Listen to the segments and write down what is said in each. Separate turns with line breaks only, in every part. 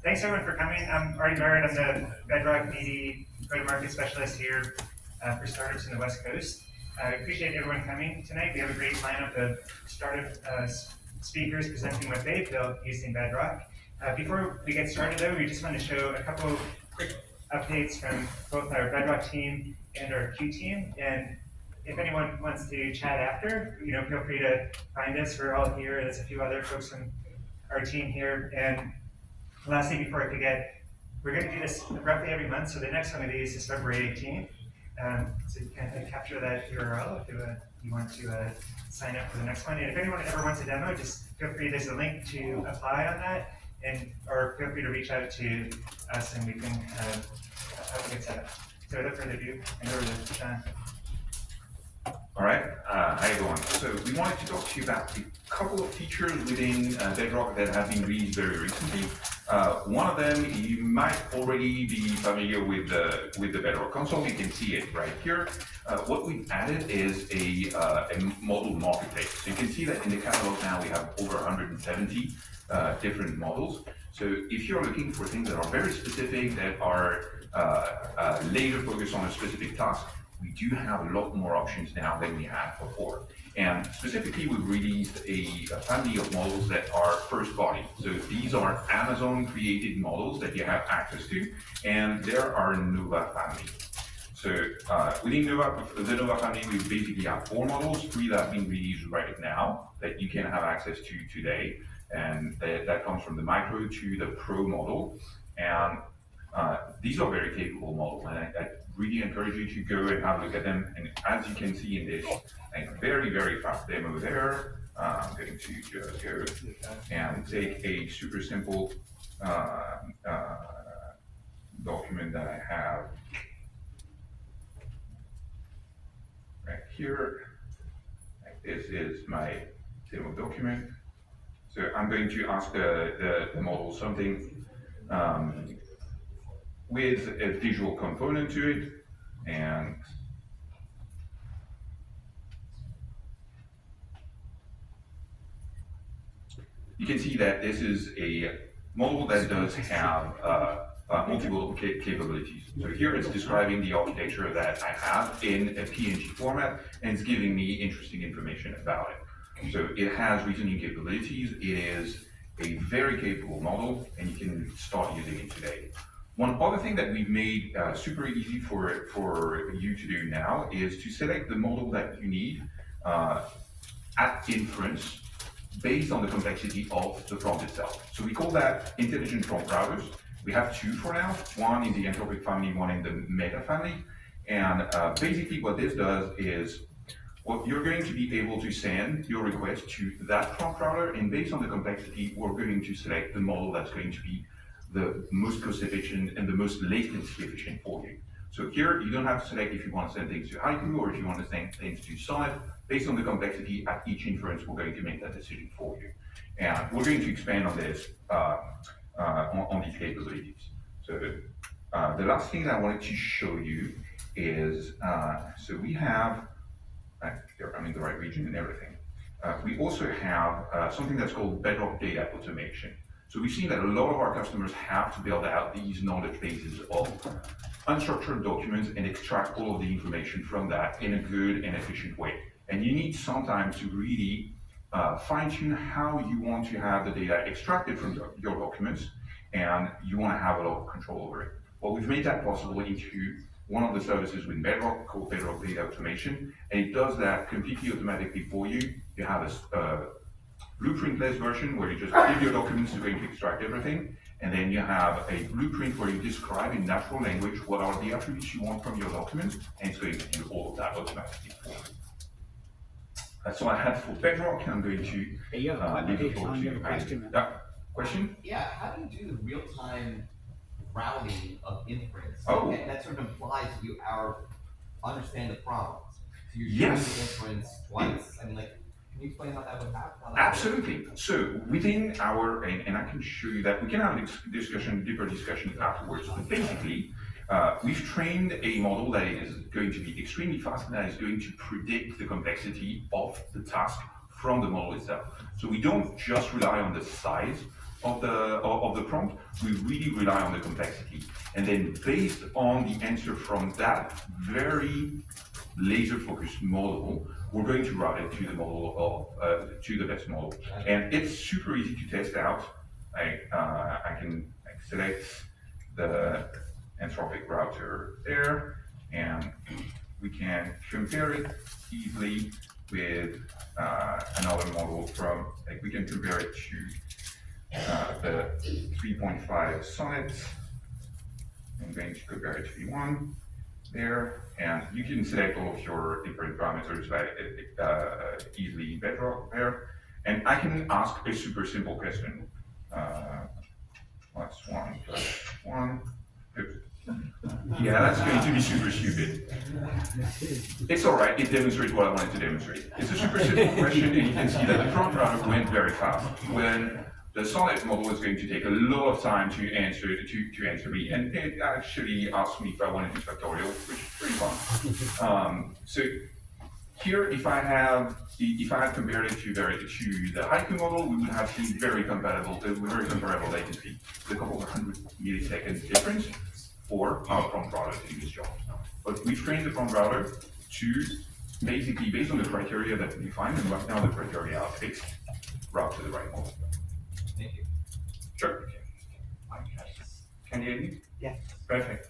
Thanks everyone for coming. I'm Artie Merritt. I'm the Bedrock BD go-to-market specialist here for startups in the West Coast. I appreciate everyone coming tonight. We have a great lineup of startup speakers presenting what they've built using Bedrock. Before we get started though, we just want to show a couple quick updates from both our Bedrock team and our Q team. And if anyone wants to chat after, feel free to find us. We're all here. There's a few other folks from our team here. And lastly, before I forget, we're going to do this roughly every month. So the next one of these is February 18th. So you can capture that URL if you want to sign up for the next one. And if anyone ever wants a demo, just feel free. There's a link to apply on that, or feel free to reach out to us and we can have a good setup. So without further ado, hand over to John.
All right, hi everyone. So we wanted to talk to you about a couple of features within Bedrock that have been released very recently. One of them, you might already be familiar with the Bedrock console. You can see it right here. What we've added is a model marketplace. So you can see that in the catalog now we have over 170 different models. So if you're looking for things that are very specific, that are laser focused on a specific task, we do have a lot more options now than we had before. And specifically, we've released a family of models that are first party. So these are Amazon created models that you have access to, and there are Nova family. So within the Nova family, we basically have 4 models, 3 that have been released right now that you can have access to today. And that comes from the micro to the pro model. And these are very capable models, and I really encourage you to go and have a look at them. And as you can see in this very, very fast demo there, I'm going to just go and take a super simple document that I have right here. This is my demo document. So I'm going to ask the model something with a visual component to it, and you can see that this is a model that does have multiple capabilities. So here it's describing the architecture that I have in a PNG format, and it's giving me interesting information about it. So it has reasoning capabilities. It is a very capable model, and you can start using it today. One other thing that we've made super easy for you to do now is to select the model that you need at inference based on the complexity of the prompt itself. So we call that intelligent prompt routers. We have 2 for now, one in the Anthropic family, one in the Meta family. And basically what this does is, you're going to be able to send your request to that prompt router, and based on the complexity, we're going to select the model that's going to be the most cost efficient and the most latency efficient for you. So here, you don't have to select if you want to send things to Haiku or if you want to send things to Sonnet. Based on the complexity at each inference, we're going to make that decision for you. And we're going to expand on this, on these capabilities. So the last thing that I wanted to show you is, so we have, I'm in the right region and everything. We also have something that's called Bedrock Data Automation. So we've seen that a lot of our customers have to build out these knowledge bases of unstructured documents and extract all of the information from that in a good and efficient way. And you need sometimes to really fine-tune how you want to have the data extracted from your documents, and you want to have a lot of control over it. Well, we've made that possible into one of the services with Bedrock called Bedrock Data Automation, and it does that completely automatically for you. You have a blueprint-less version where you just give your documents to going to extract everything, and then you have a blueprint where you describe in natural language what are the attributes you want from your documents, and it's going to do all of that automatically for you. That's all I had for Bedrock. I'm going to leave the floor to you. Yeah, question?
Yeah, how do you do the real-time routing of inference?
Oh.
And that sort of implies that you understand the problems. So you're doing the inference twice. I mean, like, can you explain how that would happen?
Absolutely. So within our, and I can show you that, we can have a discussion, deeper discussion afterwards, but basically, we've trained a model that is going to be extremely fast and that is going to predict the complexity of the task from the model itself. So we don't just rely on the size of the prompt, we really rely on the complexity. And then based on the answer from that very laser-focused model, we're going to route it to the model of to the best model. And it's super easy to test out. I can select the Anthropic router there, and we can compare it easily with another model from, like we can compare it to the 3.5 Sonnet. I'm going to compare it to V1 there, and you can select all of your different parameters like easily in Bedrock there. And I can ask a super simple question. What's 1 plus 1? Yeah, that's going to be super stupid. It's all right, it demonstrates what I wanted to demonstrate. It's a super simple question, and you can see that the prompt router went very fast. When the Sonnet model is going to take a lot of time to answer me, and it actually asked me if I wanted to factorial, which is pretty fun. So here, if I had compared it to the Haiku model, we would have seen very comparable latency, with a couple of 100 milliseconds difference for our prompt router to do this job. But we trained the prompt router to basically, based on the criteria that we define, and right now the criteria are fixed, route to the right model.
Thank you.
Sure.
Can you hear me?
Yeah.
Perfect.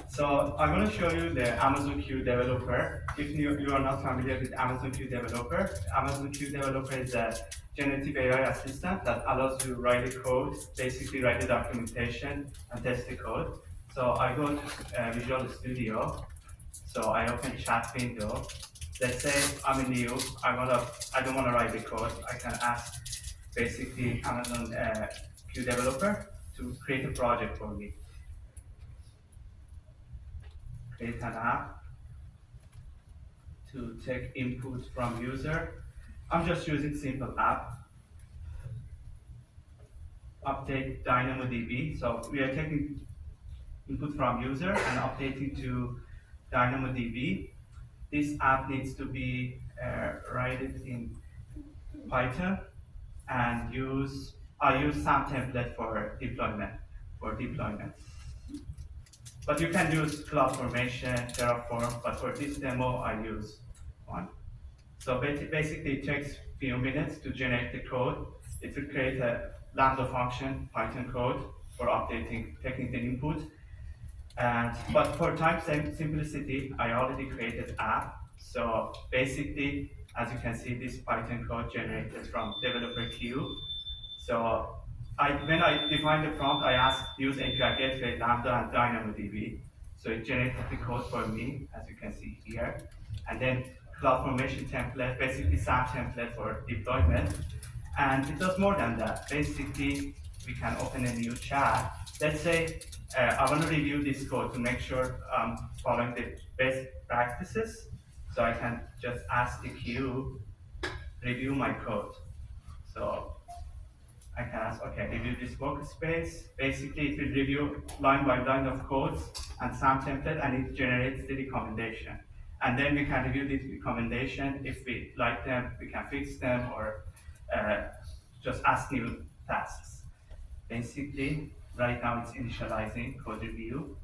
So I'm going to show you the Amazon Q Developer. If you are not familiar with Amazon Q Developer, Amazon Q Developer is a generative AI assistant that allows you to write the code, basically write the documentation and test the code. So I go to Visual Studio. So I open chat window. Let's say I'm new. I don't want to write the code. I can ask basically Amazon Q Developer to create a project for me. Create an app to take input from user. I'm just using simple app. Update DynamoDB. So we are taking input from user and updating to DynamoDB. This app needs to be written in Python and I use some template for deployment. But you can use CloudFormation, Terraform, but for this demo, I use one. So basically, it takes a few minutes to generate the code. It will create a Lambda function, Python code, for updating, taking the input. But for time simplicity, I already created app. So basically, as you can see, this Python code generated from developer queue. So when I defined the prompt, I asked use API gateway, Lambda, and DynamoDB. So it generated the code for me, as you can see here. And then CloudFormation template, basically SAM template for deployment. And it does more than that. Basically, we can open a new chat. Let's say I want to review this code to make sure I'm following the best practices. So I can just ask the queue, review my code. So I can ask, okay, review this workspace. Basically, it will review line by line of codes and SAM template, and it generates the recommendation. And then we can review this recommendation. If we like them, we can fix them or just ask new tasks. Basically, right now it's initializing code review.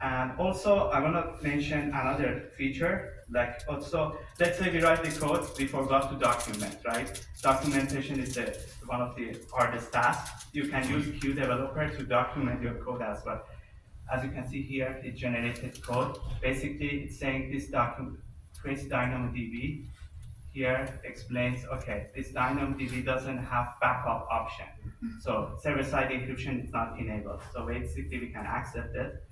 And also, I want to mention another feature, like also, let's say we write the code, we forgot to document, right? Documentation is one of the hardest tasks. You can use Q Developer to document your code as well. As you can see here, it generated code. Basically, it's saying this document creates DynamoDB. Here explains, okay, this DynamoDB doesn't have backup option. So server-side encryption is not enabled. So basically, we can accept it.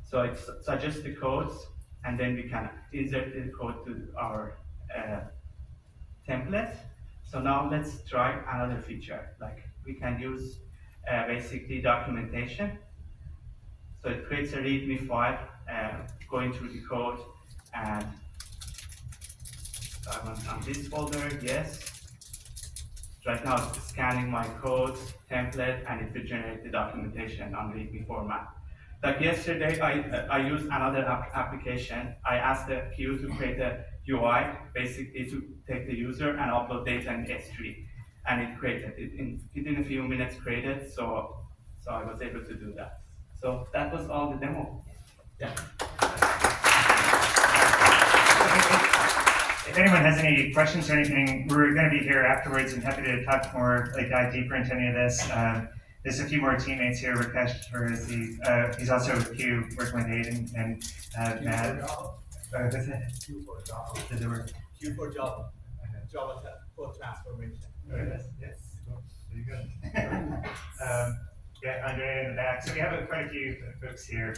So it suggests the codes, and then we can insert the code to our template. So now let's try another feature. Like we can use basically documentation. So it creates a README file, going through the code, and so I want on this folder, yes. Right now it's scanning my code template, and it will generate the documentation on README format. Like yesterday, I used another application. I asked the queue to create a UI, basically to take the user and upload data in S3. and it created it within a few minutes created. So I was able to do that. So that was all the demo. Yeah.
If anyone has any questions or anything, we're going to be here afterwards and happy to talk more, like dive deeper into any of this. There's a few more teammates here. Rakesh, he's also with Q, working with Aiden and Matt. What's that?
Q for Java.
Does it work?
Q for Java. Java for transformation.
Yes. Very good. Yeah, Andre in the back. So we have quite a few folks here.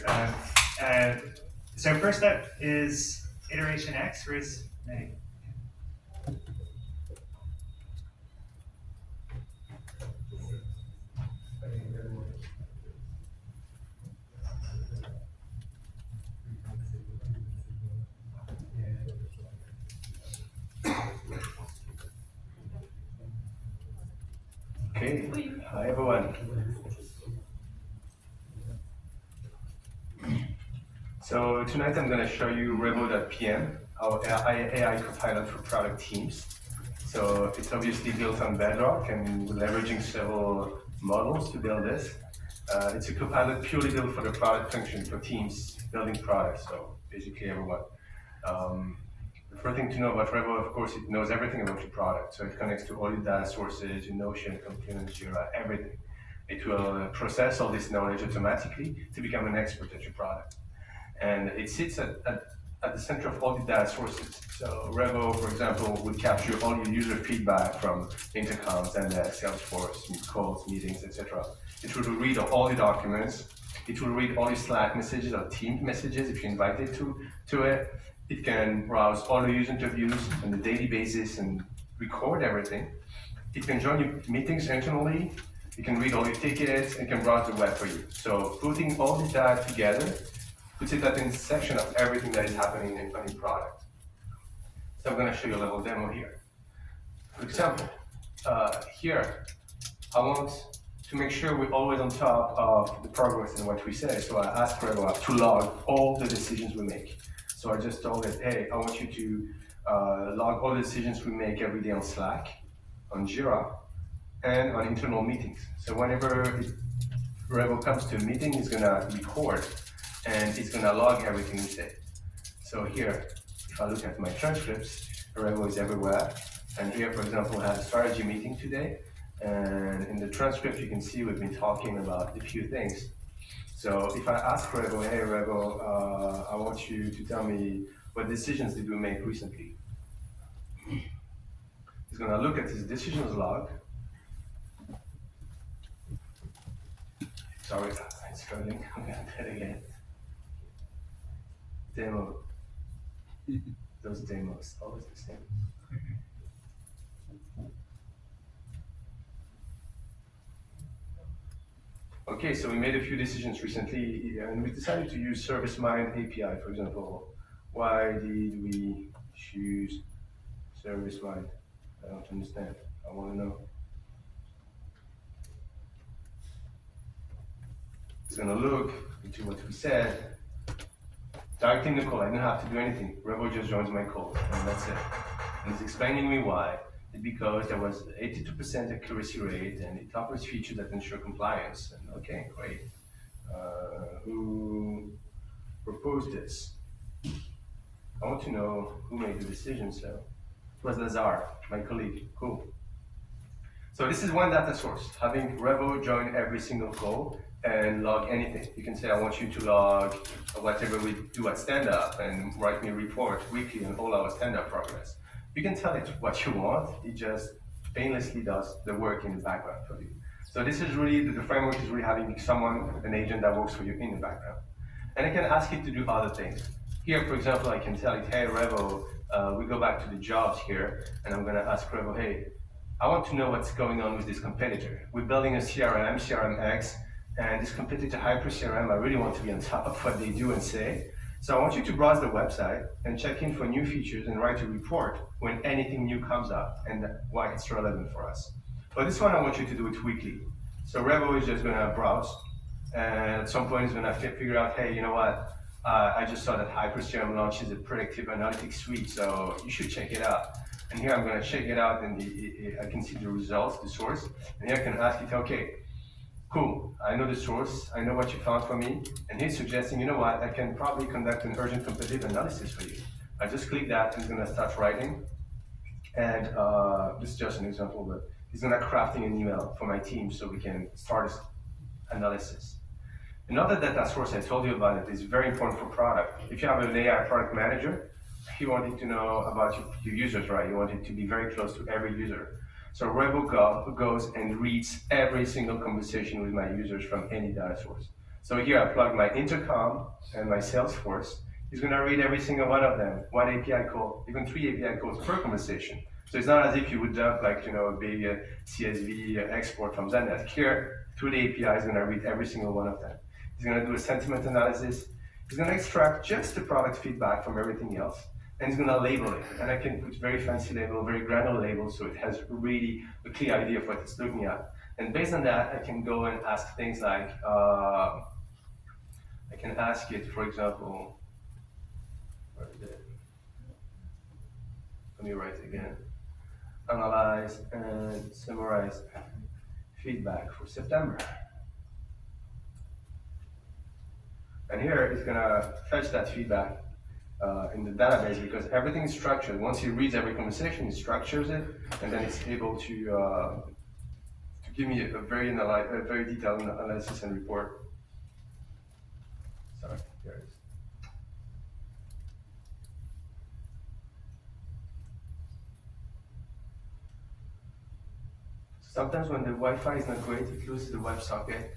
So first up is Iteration X. Where's Meg?
Okay, hi everyone. So tonight I'm going to show you Revo.pm, our AI copilot for product teams. So it's obviously built on Bedrock and we're leveraging several models to build this. It's a copilot purely built for the product function for teams building products, so basically everyone. The first thing to know about Revo, of course, it knows everything about your product. So it connects to all your data sources, your Notion, Confluence, Jira, everything. It will process all this knowledge automatically to become an expert at your product. And it sits at the center of all the data sources. So Revo, for example, would capture all your user feedback from intercoms, Zendesk, Salesforce, calls, meetings, etc. It will read all the documents. It will read all your Slack messages or Teams messages if you invite it to it. It can browse all the user interviews on a daily basis and record everything. It can join your meetings internally. It can read all your tickets and can browse the web for you. So putting all this data together puts it at the intersection of everything that is happening in your product. So I'm going to show you a little demo here. For example, here, I want to make sure we're always on top of the progress and what we say. So I asked Revo to log all the decisions we make. So I just told it, hey, I want you to log all the decisions we make every day on Slack, on Jira, and on internal meetings. So whenever Revo comes to a meeting, it's going to record and it's going to log everything we say. So here, if I look at my transcripts, Revo is everywhere. And here, for example, we had a strategy meeting today. And in the transcript, you can see we've been talking about a few things. So if I ask Revo, hey Revo, I want you to tell me what decisions did we make recently? He's going to look at his decisions log. Sorry, I'm struggling. I'm going to do it again. Demo. Those demos, always the same. Okay, so we made a few decisions recently, and we decided to use ServiceMind API, for example. Why did we choose ServiceMind? I don't understand. I want to know. It's going to look into what we said. Directing the call, I didn't have to do anything. Revo just joins my call, and that's it. And it's explaining me why. It's because there was 82% accuracy rate, and it offers features that ensure compliance. And okay, great. Who proposed this? I want to know who made the decision, so it was Lazar, my colleague. Cool. So this is one data source, having Revo join every single call and log anything. You can say, I want you to log whatever we do at stand-up and write me a report weekly on all our stand-up progress. You can tell it what you want, it just painlessly does the work in the background for you. So this is really, the framework is really having someone, an agent that works for you in the background. And I can ask it to do other things. Here, for example, I can tell it, hey Revo, we go back to the jobs here, and I'm gonna ask Revo, hey, I want to know what's going on with this competitor. We're building a CRM, CRMX, and this competitor Hyper CRM, I really want to be on top of what they do and say. So I want you to browse the website and check in for new features and write a report when anything new comes up and why it's relevant for us. But this one, I want you to do it weekly. So Revo is just gonna browse, and at some point it's gonna figure out, hey, you know what? I just saw that Hyper CRM launches a predictive analytics suite, so you should check it out. And here I'm gonna check it out and I can see the results, the source. And here I can ask it, okay, cool, I know the source, I know what you found for me. And he's suggesting, you know what, I can probably conduct an urgent competitive analysis for you. I just click that and it's gonna start writing. And this is just an example, but he's gonna crafting an email for my team so we can start this analysis. Another data source I told you about it is very important for product. If you have an AI product manager, you wanted to know about your users, right? You want it to be very close to every user. So Revo goes and reads every single conversation with my users from any data source. So here I plug my intercom and my Salesforce. He's gonna read every single one of them, one API call, even 3 API calls per conversation. So it's not as if you would dump like, a big CSV export from Zendesk. Here, through the API, he's gonna read every single one of them. He's gonna do a sentiment analysis. He's gonna extract just the product feedback from everything else, and he's gonna label it. And I can put very fancy label, very granular label, so it has really a clear idea of what it's looking at. And based on that, I can go and ask things like, I can ask it, for example, where is it? Let me write it again. Analyze and summarize feedback for September. And here it's gonna fetch that feedback in the database because everything is structured. Once he reads every conversation, he structures it, and then it's able to give me a very detailed analysis and report. Sorry, here it is. Sometimes when the Wi-Fi is not great, it loses the WebSocket.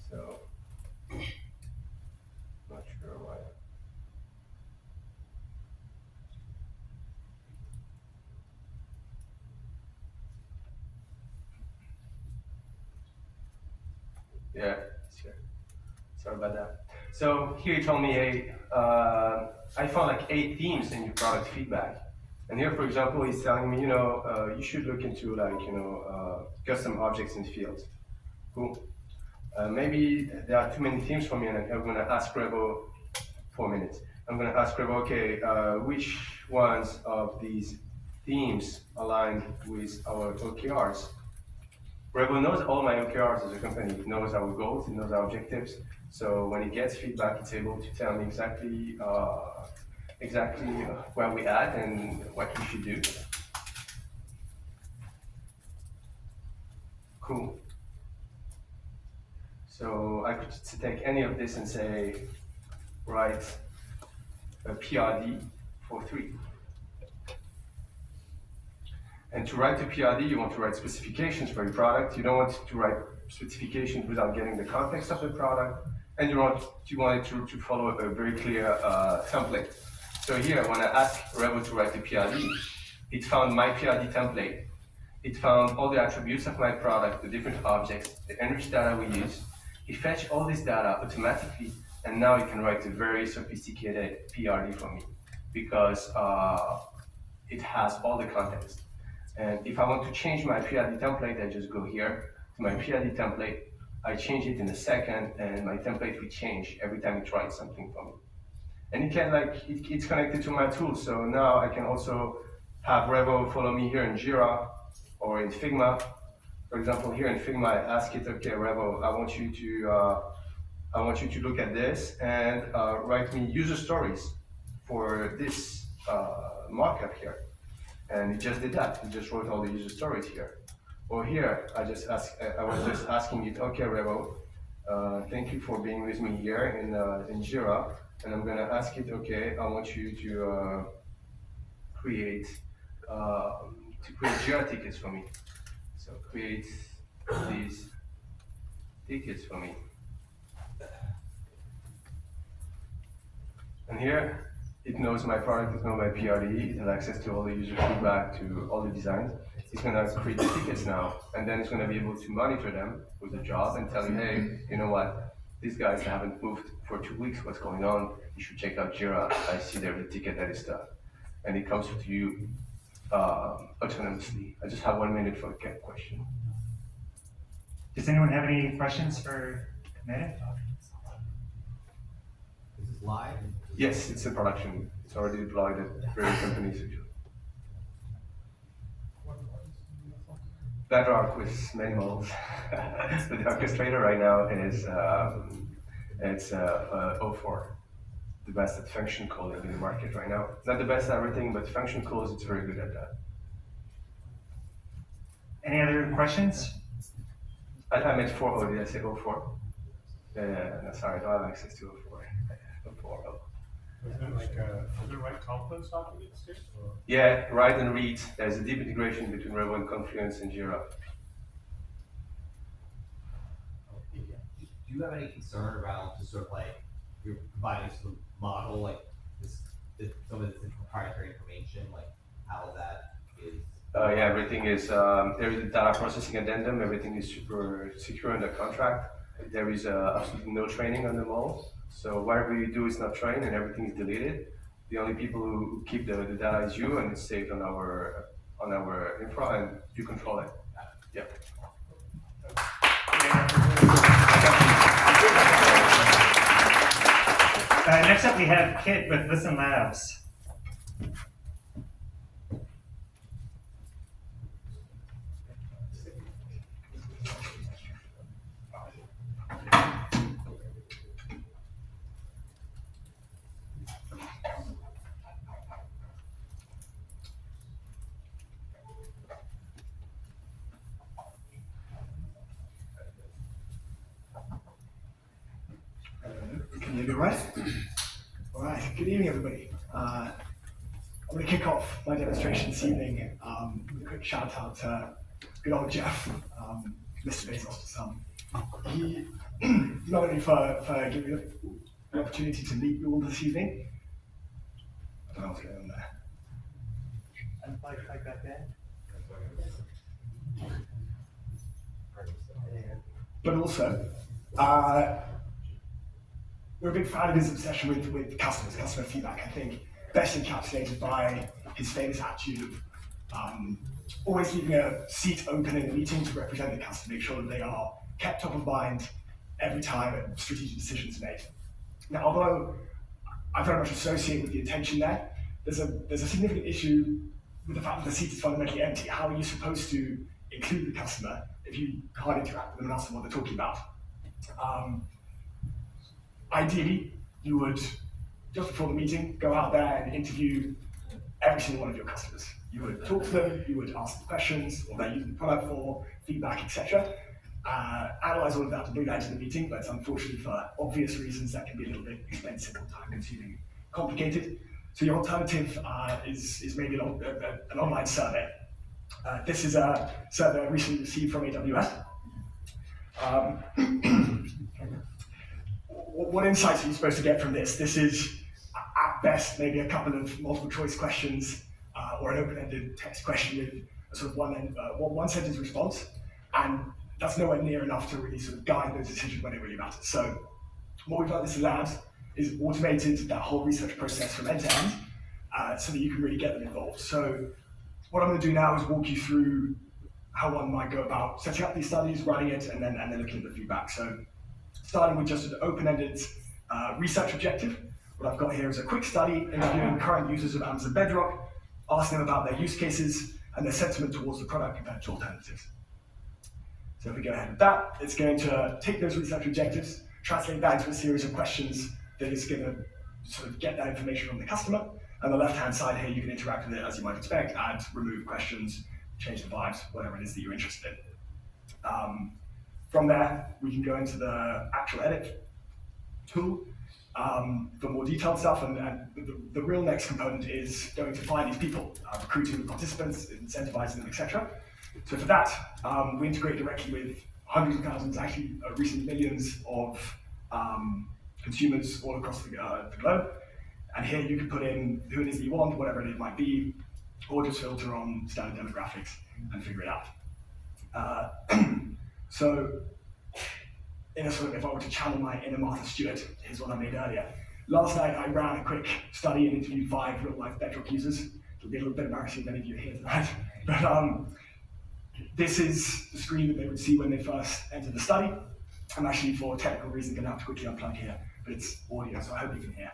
So, not sure why. Yeah, it's here. Sorry about that. So here he told me, hey, I found like 8 themes in your product feedback. And here, for example, he's telling me, you should look into like, custom objects in fields. Cool. Maybe there are too many themes for me, and I'm going to ask Revo 4 minutes. I'm going to ask Revo, okay, which ones of these themes align with our OKRs? Revo knows all my OKRs as a company. It knows our goals, it knows our objectives. So when it gets feedback, it's able to tell me exactly where we at and what we should do. Cool. So I could take any of this and say, write a PRD for 3. And to write a PRD, you want to write specifications for your product. You don't want to write specifications without getting the context of the product. And you want it to follow a very clear template. So here, when I asked Revo to write a PRD, it found my PRD template. It found all the attributes of my product, the different objects, the enriched data we use. It fetched all this data automatically, and now it can write a very sophisticated PRD for me because it has all the context. And if I want to change my PRD template, I just go here to my PRD template. I change it in a second, and my template will change every time it writes something for me. And it can it's connected to my tool. So now I can also have Revo follow me here in Jira or in Figma. For example, here in Figma, I ask it, okay, Revo, I want you to look at this and write me user stories for this markup here. And it just did that. It just wrote all the user stories here. Or here, I was just asking it, okay, Revo, thank you for being with me here in Jira. And I'm gonna ask it, okay, I want you to create Jira tickets for me. So create these tickets for me. And here, it knows my product, it knows my PRD, it has access to all the user feedback, to all the designs. It's gonna create the tickets now, and then it's gonna be able to monitor them with the job and tell you, hey, you know what? These guys haven't moved for 2 weeks, what's going on? You should check out Jira. I see there's a ticket that is stuck. And it comes to you autonomously. I just have 1 minute for a question.
Does anyone have any questions for Mehmet?
Is this live?
Yes, it's in production. It's already deployed at various companies. Bedrock with many models. The orchestrator right now is it's 04, the best at function calling in the market right now. Not the best at everything, but function calls, it's very good at that.
Any other questions?
I meant 4. Oh, did I say 04? No, sorry, I don't have access to 04. 04. Oh.
Does it write Confluence documents too? Or?
Yeah, write and read. There's a deep integration between Revo and Confluence and Jira.
Do you have any concern around just sort of like you're providing some model like this some of this proprietary information, like how that is?
Yeah, everything is there is a data processing addendum. Everything is super secure in the contract. There is absolutely no training on the model. So whatever you do is not trained, and everything is deleted. The only people who keep the data is you, and it's saved on our infra, and you control it. Yeah.
Next up, we have Kit with Listen Labs.
Can you hear me right? All right, good evening, everybody. I'm going to kick off my demonstration this evening with a quick shout out to good old Jeff, Mr. Bezos to some. He, not only for giving me the opportunity to meet you all this evening, I don't know what's going on there.
And like that then?
But also, we're a big fan of his obsession with customer feedback. I think best encapsulated by his famous attitude of always leaving a seat open in a meeting to represent the customer, make sure that they are kept top of mind every time a strategic decision is made. Now, although I very much associate with the intention there, there's a significant issue with the fact that the seat is fundamentally empty. How are you supposed to include the customer if you can't interact with them and ask them what they're talking about? Ideally, you would, just before the meeting, go out there and interview every single one of your customers. You would talk to them, you would ask them questions, what they're using the product for, feedback, etc. Analyze all of that to bring that into the meeting, but unfortunately for obvious reasons, that can be a little bit expensive or time-consuming, complicated. So your alternative is maybe an online survey. This is a survey I recently received from AWS. What insights are you supposed to get from this? This is, at best, maybe a couple of multiple choice questions or an open-ended text question with a sort of one sentence response, and that's nowhere near enough to really sort of guide those decisions when it really matters. So what we've done at Listen Labs is automated that whole research process from end to end so that you can really get them involved. So what I'm going to do now is walk you through how one might go about setting up these studies, running it, and then looking at the feedback. So starting with just an open-ended research objective. What I've got here is a quick study interviewing current users of Amazon Bedrock, asking them about their use cases and their sentiment towards the product compared to alternatives. So if we go ahead with that, it's going to take those research objectives, translate that into a series of questions that is going to sort of get that information from the customer. On the left-hand side here, you can interact with it as you might expect, add, remove questions, change the vibes, whatever it is that you're interested in. From there, we can go into the actual edit tool for more detailed stuff, and the real next component is going to find these people, recruiting the participants, incentivizing them, etc. So for that, we integrate directly with hundreds of thousands, actually recently millions of consumers all across the globe. And here you can put in who it is that you want, whatever it might be, or just filter on standard demographics and figure it out. So, in a sort of, if I were to channel my inner Martha Stewart, here's what I made earlier. Last night I ran a quick study and interviewed 5 real-life Bedrock users. It'll be a little bit embarrassing if any of you are here tonight. But this is the screen that they would see when they first entered the study. I'm actually, for technical reasons, going to have to quickly unplug here, but it's audio, so I hope you can hear.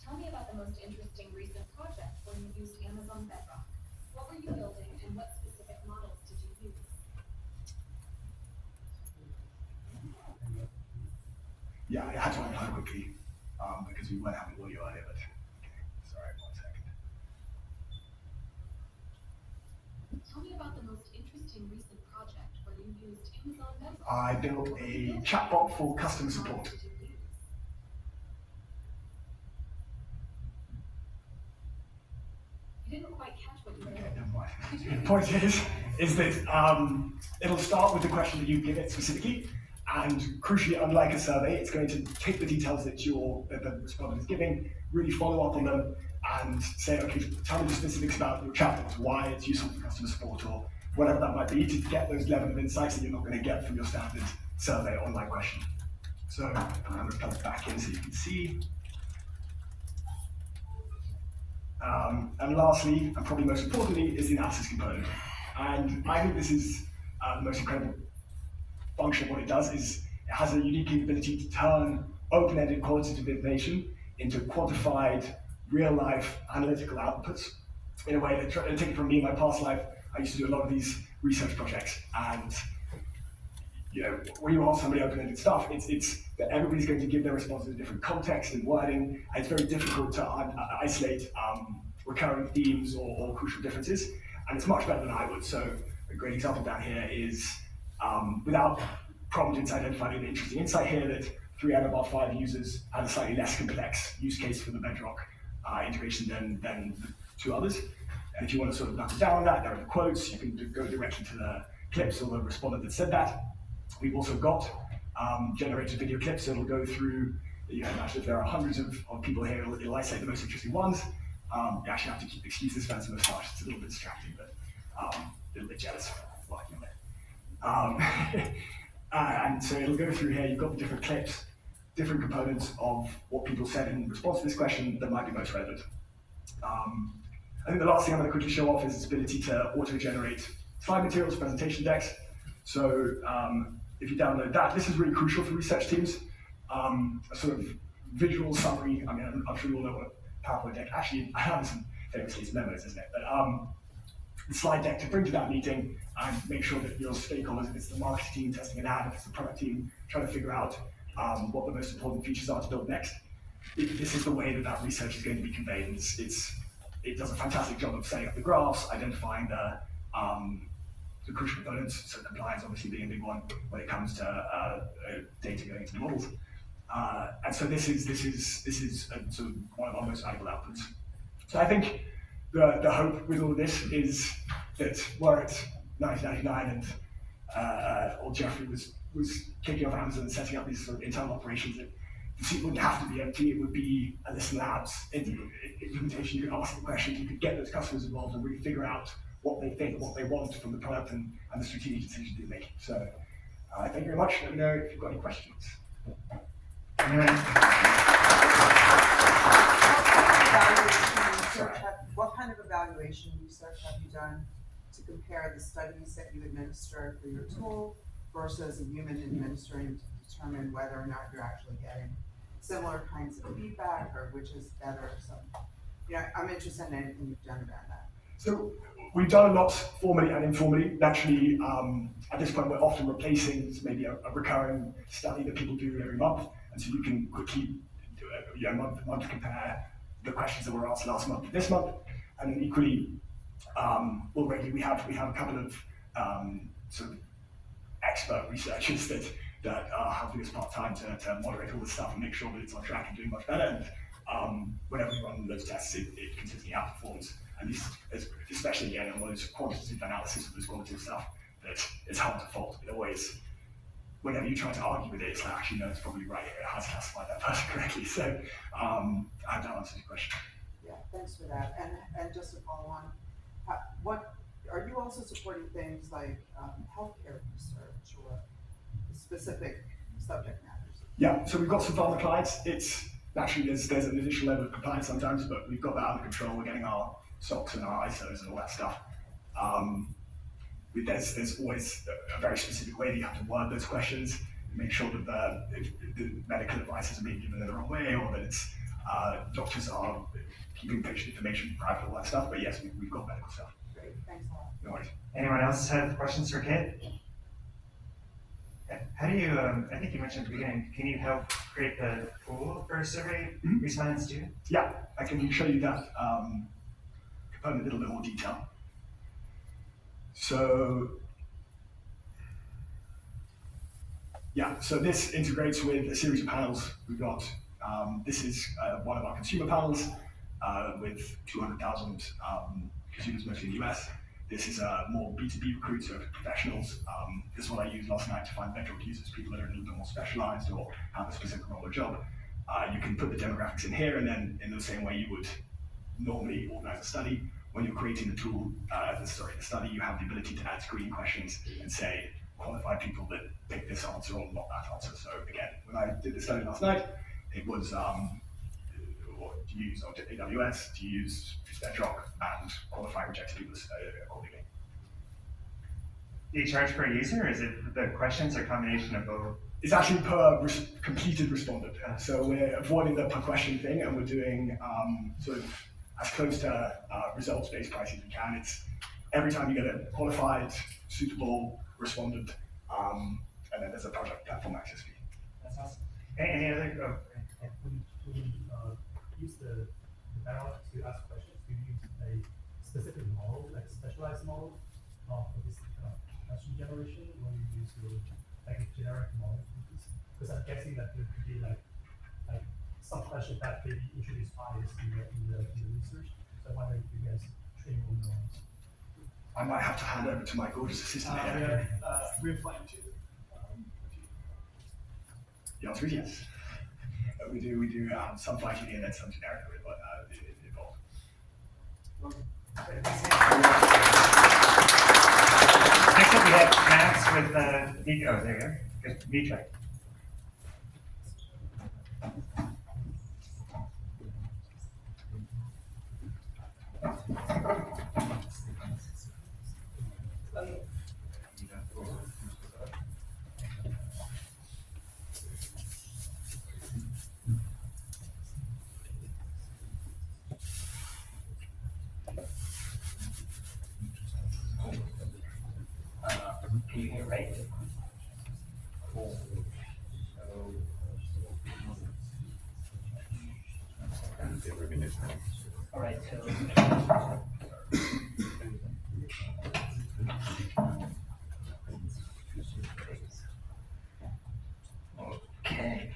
Tell me about the most interesting recent project where you used Amazon
yeah, I had to unplug quickly because we weren't having audio earlier, but okay, sorry, 1 second.
Tell me about the most interesting recent project where you used Amazon Bedrock.
I built a chatbot for customer support.
I didn't quite catch what you
Okay,
did.
never mind. The point is that it'll start with the question that you give it specifically, and crucially, unlike a survey, it's going to take the details that the respondent is giving, really follow up on them, and say, okay, tell me the specifics about your chatbot, why it's useful for customer support, or whatever that might be, to get those level of insights that you're not going to get from your standard survey online question. So I'm going to plug it back in so you can see. And lastly, and probably most importantly, is the analysis component. And I think this is the most incredible function. What it does is it has a unique ability to turn open-ended quantitative information into quantified, real-life analytical outputs in a way that, take it from me in my past life, I used to do a lot of these research projects, and when you ask somebody open-ended stuff, it's that everybody's going to give their response in a different context and wording, and it's very difficult to isolate recurring themes or crucial differences, and it's much better than I would. So a great example down here is, without prompt, it's identified an interesting insight here that 3 out of our 5 users had a slightly less complex use case for the Bedrock integration than the 2 others. And if you want to sort of knuckle down on that, there are the quotes, you can go directly to the clips or the respondent that said that. We've also got generated video clips, so it'll go through, you can imagine if there are hundreds of people here, it'll isolate the most interesting ones. You actually have to excuse this fancy moustache, it's a little bit distracting, but a little bit jealous of working on it. And so it'll go through here, you've got the different clips, different components of what people said in response to this question that might be most relevant. I think the last thing I'm going to quickly show off is its ability to auto-generate slide materials, presentation decks. So if you download that, this is really crucial for research teams. A sort of visual summary, I mean, I'm sure you all know what a PowerPoint deck, actually, I have some famously it's memos, isn't it? But the slide deck to bring to that meeting and make sure that your stakeholders, if it's the marketing team testing an ad, if it's the product team trying to figure out what the most important features are to build next. This is the way that that research is going to be conveyed. It does a fantastic job of setting up the graphs, identifying the crucial components, so compliance obviously being a big one when it comes to data going into the models. And so this is sort of one of our most valuable outputs. So I think the hope with all of this is that were it 1999 and old Jeffrey was kicking off Amazon and setting up these sort of internal operations, that the seat wouldn't have to be empty, it would be a list of labs, implementation, you could ask the questions, you could get those customers involved and really figure out what they think, what they want from the product and the strategic decisions they're making. So thank you very much. Let me know if you've got any questions.
What kind of evaluation research have you done to compare the studies that you administer for your tool versus a human administering to determine whether or not you're actually getting similar kinds of feedback or which is better? So, I'm interested in anything you've done around that.
So we've done a lot formally and informally. Naturally, at this point, we're often replacing maybe a recurring study that people do every month, and so you can quickly do a month to month compare the questions that were asked last month to this month, and then equally, already we have a couple of sort of expert researchers that are helping us part-time to moderate all this stuff and make sure that it's on track and doing much better. And whenever we run those tests, it consistently outperforms. And especially again on those quantitative analysis of this qualitative stuff, that it's hard to fault. It always, whenever you try to argue with it, it's like, actually, no, it's probably right here. It has classified that person correctly. So I hope that answers your question.
Yeah, thanks for that. And just to follow on, what are you also supporting things like healthcare research or specific subject matters?
Yeah, so we've got some pharma clients. It's naturally there's an additional level of compliance sometimes, but we've got that under control. We're getting our SOCs and our ISOs and all that stuff. There's always a very specific way that you have to word those questions, make sure that if the medical advice isn't being given in the wrong way, or that it's doctors are keeping patient information private, all that stuff. But yes, we've got medical stuff.
Great, thanks a lot.
No worries.
Anyone else have questions for Kit? How do you, I think you mentioned at the beginning, can you help create the pool for survey respondents too?
Yeah, I can show you that component in a little bit more detail. So, yeah, so this integrates with a series of panels. We've got, this is one of our consumer panels with 200,000 consumers, mostly in the US. This is a more B2B recruit, so professionals. This is what I used last night to find Bedrock users, people that are a little bit more specialized or have a specific role or job. You can put the demographics in here, and then in the same way you would normally organize a study, when you're creating the tool, the study, you have the ability to add screening questions and say, qualified people that pick this answer or not that answer. So again, when I did the study last night, it was to use AWS, to use Bedrock, and qualify rejected people accordingly.
Do you charge per user, or is it the questions or combination of both?
It's actually per completed respondent. So we're avoiding the per question thing, and we're doing sort of as close to results-based pricing as we can. It's every time you get a qualified, suitable respondent, and then there's a project platform access fee.
That's awesome. Any other?
We use the Bedrock to ask questions. We use a specific model, like specialized model, for this question generation, or you use like a generic model. Because I'm guessing that there could be like some questions that maybe introduce bias in the research. So I wonder if you guys train on those.
I might have to hand over to my gorgeous assistant here.
We're fine too.
The answer is yes. We do some fighting and then some generic involved.
Next up we have Max with there you go. Metreek.
Can you hear right? Cool. All right, so okay.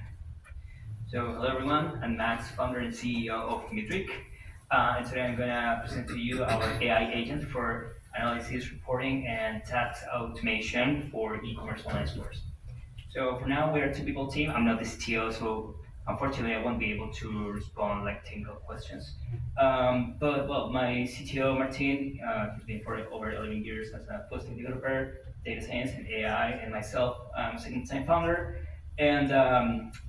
So hello everyone, I'm Max, founder and CEO of Metreek. And today I'm gonna present to you our AI agent for analysis, reporting, and task automation for e-commerce online stores. So for now, we're a typical team. I'm not the CTO, so unfortunately, I won't be able to respond like technical questions. But well, my CTO Martin, he's been for over 11 years as a full stack developer, data science and AI, and myself, I'm a second-time founder. And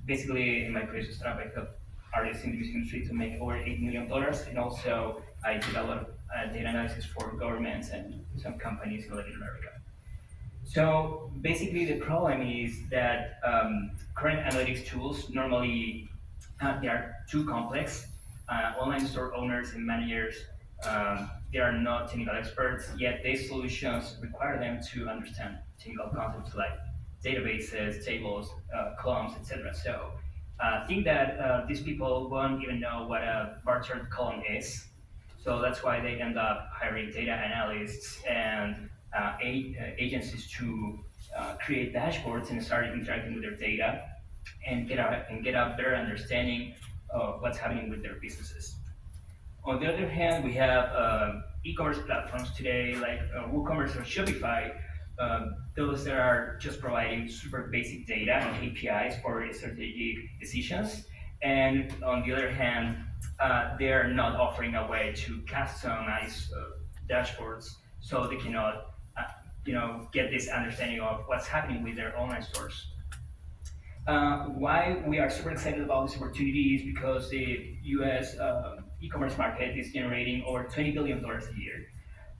basically, in my previous startup, I helped artists in the music industry to make over $8 million, and also I did a lot of data analysis for governments and some companies in Latin America. So basically the problem is that current analytics tools normally, they are too complex. Online store owners and managers, they are not technical experts, yet these solutions require them to understand technical concepts like databases, tables, columns, etc. So I think that these people won't even know what a bar chart column is. So that's why they end up hiring data analysts and agencies to create dashboards and start interacting with their data and get a better understanding of what's happening with their businesses. On the other hand, we have e-commerce platforms today like WooCommerce or Shopify, those that are just providing super basic data and KPIs for strategic decisions. And on the other hand, they are not offering a way to customize dashboards so they cannot get this understanding of what's happening with their online stores. Why we are super excited about this opportunity is because the US e-commerce market is generating over $20 billion a year.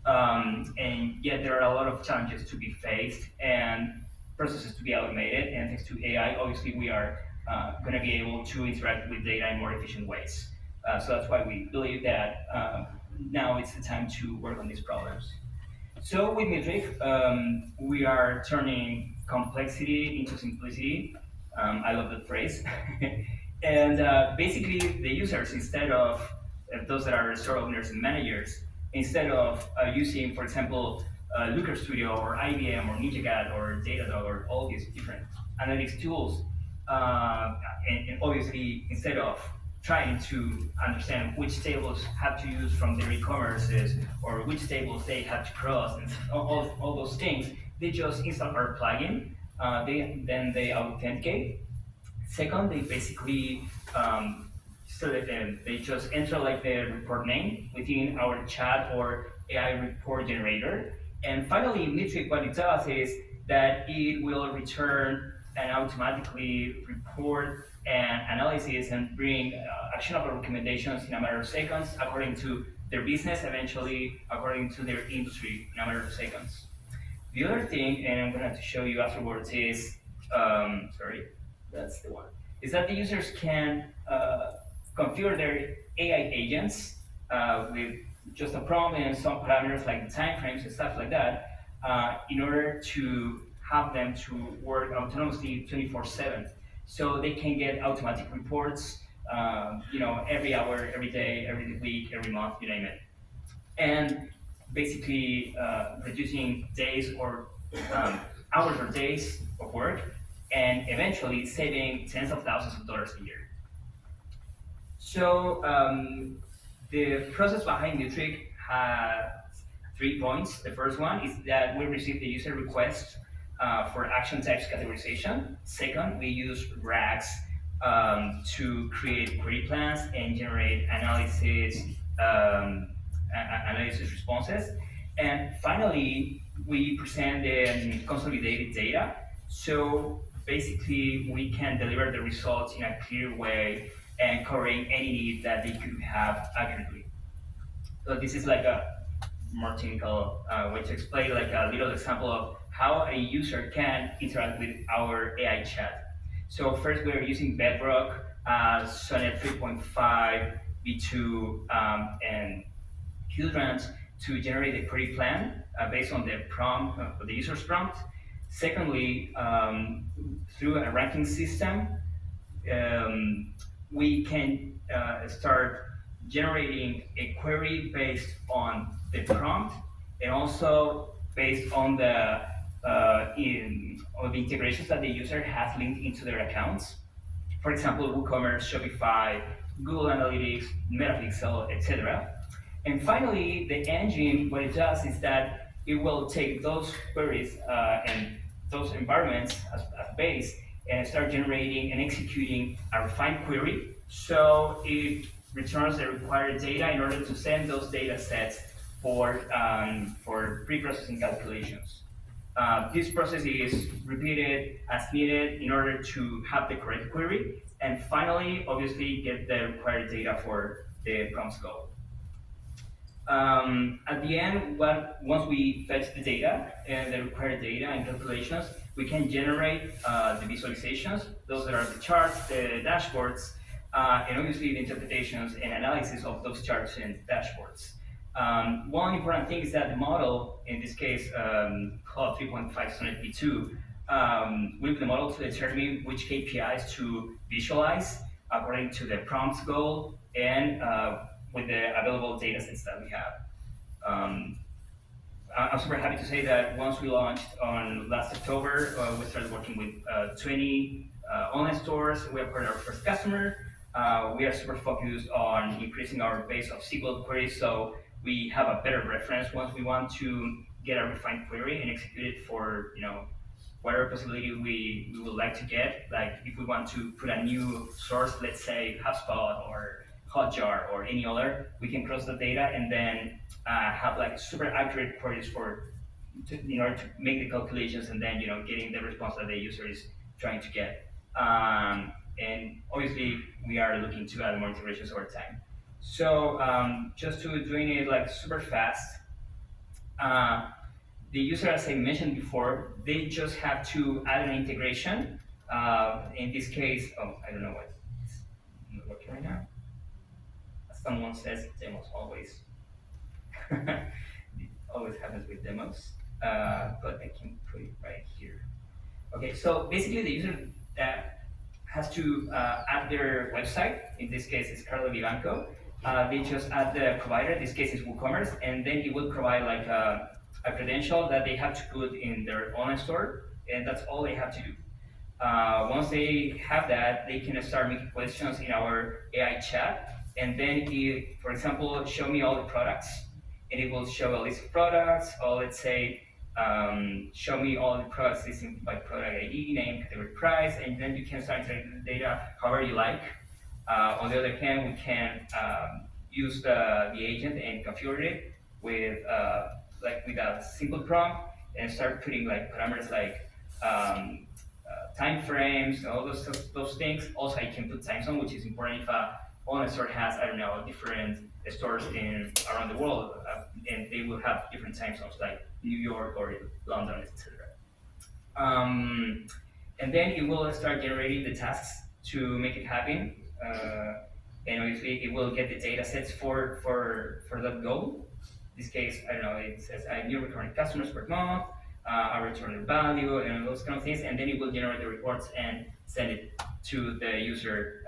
And yet there are a lot of challenges to be faced and processes to be automated. And thanks to AI, obviously we are going to be able to interact with data in more efficient ways. So that's why we believe that now it's the time to work on these problems. So with Metreek, we are turning complexity into simplicity. I love that phrase. And basically, the users, instead of those that are store owners and managers, instead of using, for example, Looker Studio or IBM or NinjaCAD or Datadog or all these different analytics tools, and obviously, instead of trying to understand which tables have to use from their e-commerces or which tables they have to cross and all those things, they just install our plugin. Then they authenticate. Second, they basically they just enter like the report name within our chat or AI report generator. And finally, Metreek, what it does is that it will return and automatically report and analysis and bring actionable recommendations in a matter of seconds according to their business, eventually according to their industry in a matter of seconds. The other thing, and I'm going to show you afterwards, is sorry, that's the one, is that the users can configure their AI agents with just a prompt and some parameters like the timeframes and stuff like that in order to have them to work autonomously 24/7. So they can get automatic reports, every hour, every day, every week, every month, you name it. And basically reducing days or hours or days of work, and eventually saving tens of thousands of dollars a year. So the process behind Metreek has 3 points. The first one is that we receive the user request for action types categorization. Second, we use RAGs to create query plans and generate analysis responses. And finally, we present the consolidated data. So basically, we can deliver the results in a clear way and covering any need that they could have accurately. So this is like a more technical way to explain, like a little example of how a user can interact with our AI chat. So first, we're using Bedrock, Sonnet 3.5, V2, and Hildrans to generate a query plan based on the prompt, the user's prompt. Secondly, through a ranking system, we can start generating a query based on the prompt and also based on the integrations that the user has linked into their accounts. For example, WooCommerce, Shopify, Google Analytics, Metapixel, etc. And finally, the engine, what it does is that it will take those queries and those environments as base and start generating and executing a refined query. So it returns the required data in order to send those data sets for pre-processing calculations. This process is repeated as needed in order to have the correct query, and finally, obviously, get the required data for the prompt goal. At the end, once we fetch the data and the required data and calculations, we can generate the visualizations. Those that are the charts, the dashboards, and obviously the interpretations and analysis of those charts and dashboards. One important thing is that the model, in this case, Cloud 3.5 Sonnet V2, we use the model to determine which KPIs to visualize according to the prompt's goal and with the available data sets that we have. I'm super happy to say that once we launched on last October, we started working with 20 online stores. We acquired our first customer. We are super focused on increasing our base of SQL queries, so we have a better reference once we want to get a refined query and execute it for whatever possibility we would like to get. Like if we want to put a new source, let's say HubSpot or Hotjar or any other, we can cross the data and then have like super accurate queries in order to make the calculations and then getting the response that the user is trying to get. And obviously, we are looking to add more integrations over time. So just to doing it like super fast, the user, as I mentioned before, they just have to add an integration. In this case, I don't know why it's not working right now. As someone says, it's almost always. always happens with demos, but I can put it right here. Okay, so basically the user has to add their website. In this case, it's Carlo Vivanco. They just add the provider. In this case, it's WooCommerce, and then it will provide like a credential that they have to put in their online store, and that's all they have to do. Once they have that, they can start making questions in our AI chat, and then it, for example, show me all the products, and it will show a list of products, or let's say, show me all the products listed by product ID, name, category, price, and then you can start entering the data however you like. On the other hand, we can use the agent and configure it with with a simple prompt and start putting like parameters like time frames, all those things. Also, I can put time zone, which is important if a online store has, I don't know, different stores around the world, and they will have different time zones, like New York or London, etc. And then it will start generating the tasks to make it happen. And obviously, it will get the data sets for that goal. In this case, I don't know, it says I new recurring customers per month, a return value, and those kind of things, and then it will generate the reports and send it to the user,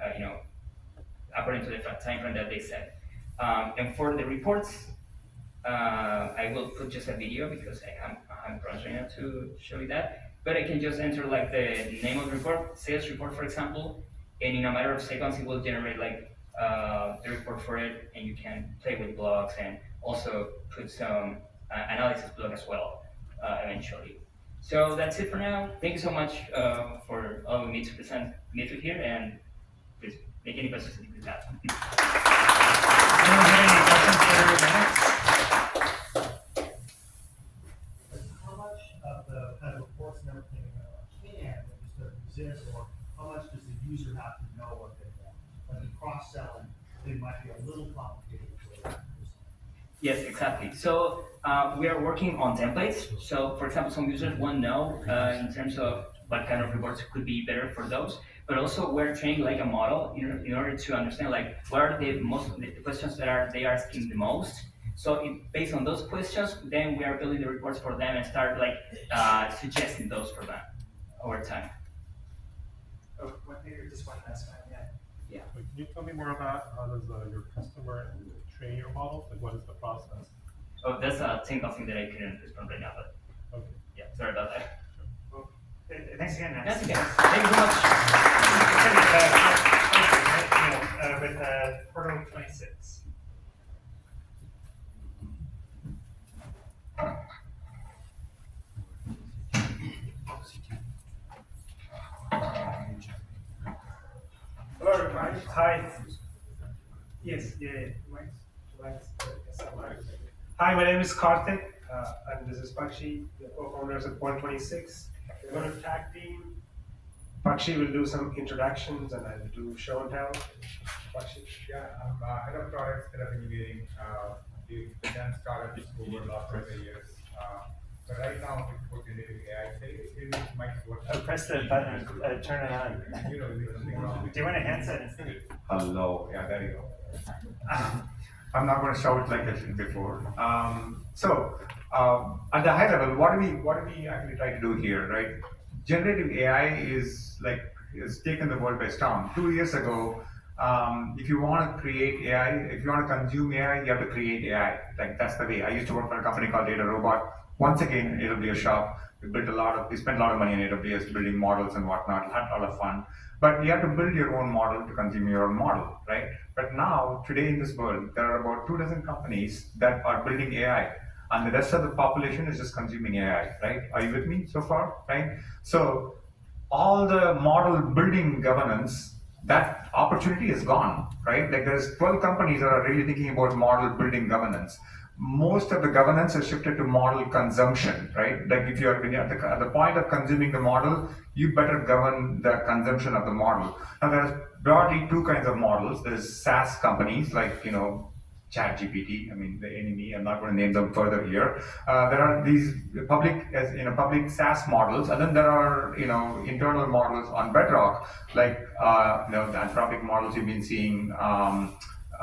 according to the time frame that they set. And for the reports, I will put just a video because I'm bronze right now to show you that. But I can just enter like the name of the report, sales report, for example, and in a matter of seconds, it will generate like the report for it, and you can play with blocks and also put some analysis blog as well eventually. So that's it for now. Thank you so much for allowing me to present Metreek here, and please make any questions that you could have.
Anyone have any questions for Max?
How much of the kind of reports and everything can exist, or how much does the user have to know what they want? Like in cross-selling, they might be a little complicated for that.
Yes, exactly. So we are working on templates. So for example, some users want to know in terms of what kind of reports could be better for those. But also we're training like a model in order to understand like what are the questions that they are asking the most. So based on those questions, then we are building the reports for them and start like suggesting those for them over time.
Oh, maybe just one last time, yeah.
Can you tell me more about how does your customer train your models? Like, what is the process?
Oh, that's a technical thing that I couldn't respond right now, but
Okay.
yeah, sorry about that.
Well, thanks again, Max.
That's okay. Thank you so much.
With Portal 26.
Hello, everybody.
Hi. Yes,
Hi, my name is Karthik, and this is Pakshi, the co-founders of Point 26. We're going to tag team. Pakshi will do some introductions, and I'll do show and tell. Pakshi.
Yeah, I'm head of products, head of engineering. We've done startups over the last 20 years. But right now, it's for generative AI. It might work.
press the button, turn it on.
You know, there's something wrong.
Do you want a handset instead?
Hello, yeah, there you go. I'm not going to shout like I did before. At the high level, what do we actually try to do here, right? Generative AI is taken the world by storm. 2 years ago, if you want to create AI, if you want to consume AI, you have to create AI. Like that's the way. I used to work for a company called Data Robot. Once again, AWS shop. We spent a lot of money on AWS building models and whatnot. Had a lot of fun. But you have to build your own model to consume your own model, right? But now, today in this world, there are about 24 companies that are building AI, and the rest of the population is just consuming AI, right? Are you with me so far, right? So all the model building governance, that opportunity is gone, right? Like there's 12 companies that are really thinking about model building governance. Most of the governance has shifted to model consumption, right? Like if you're at the point of consuming the model, you better govern the consumption of the model. Now there's broadly two kinds of models. There's SaaS companies like, ChatGPT, the enemy, I'm not going to name them further here. There are these public SaaS models, and then there are, internal models on Bedrock, like, the Anthropic models you've been seeing,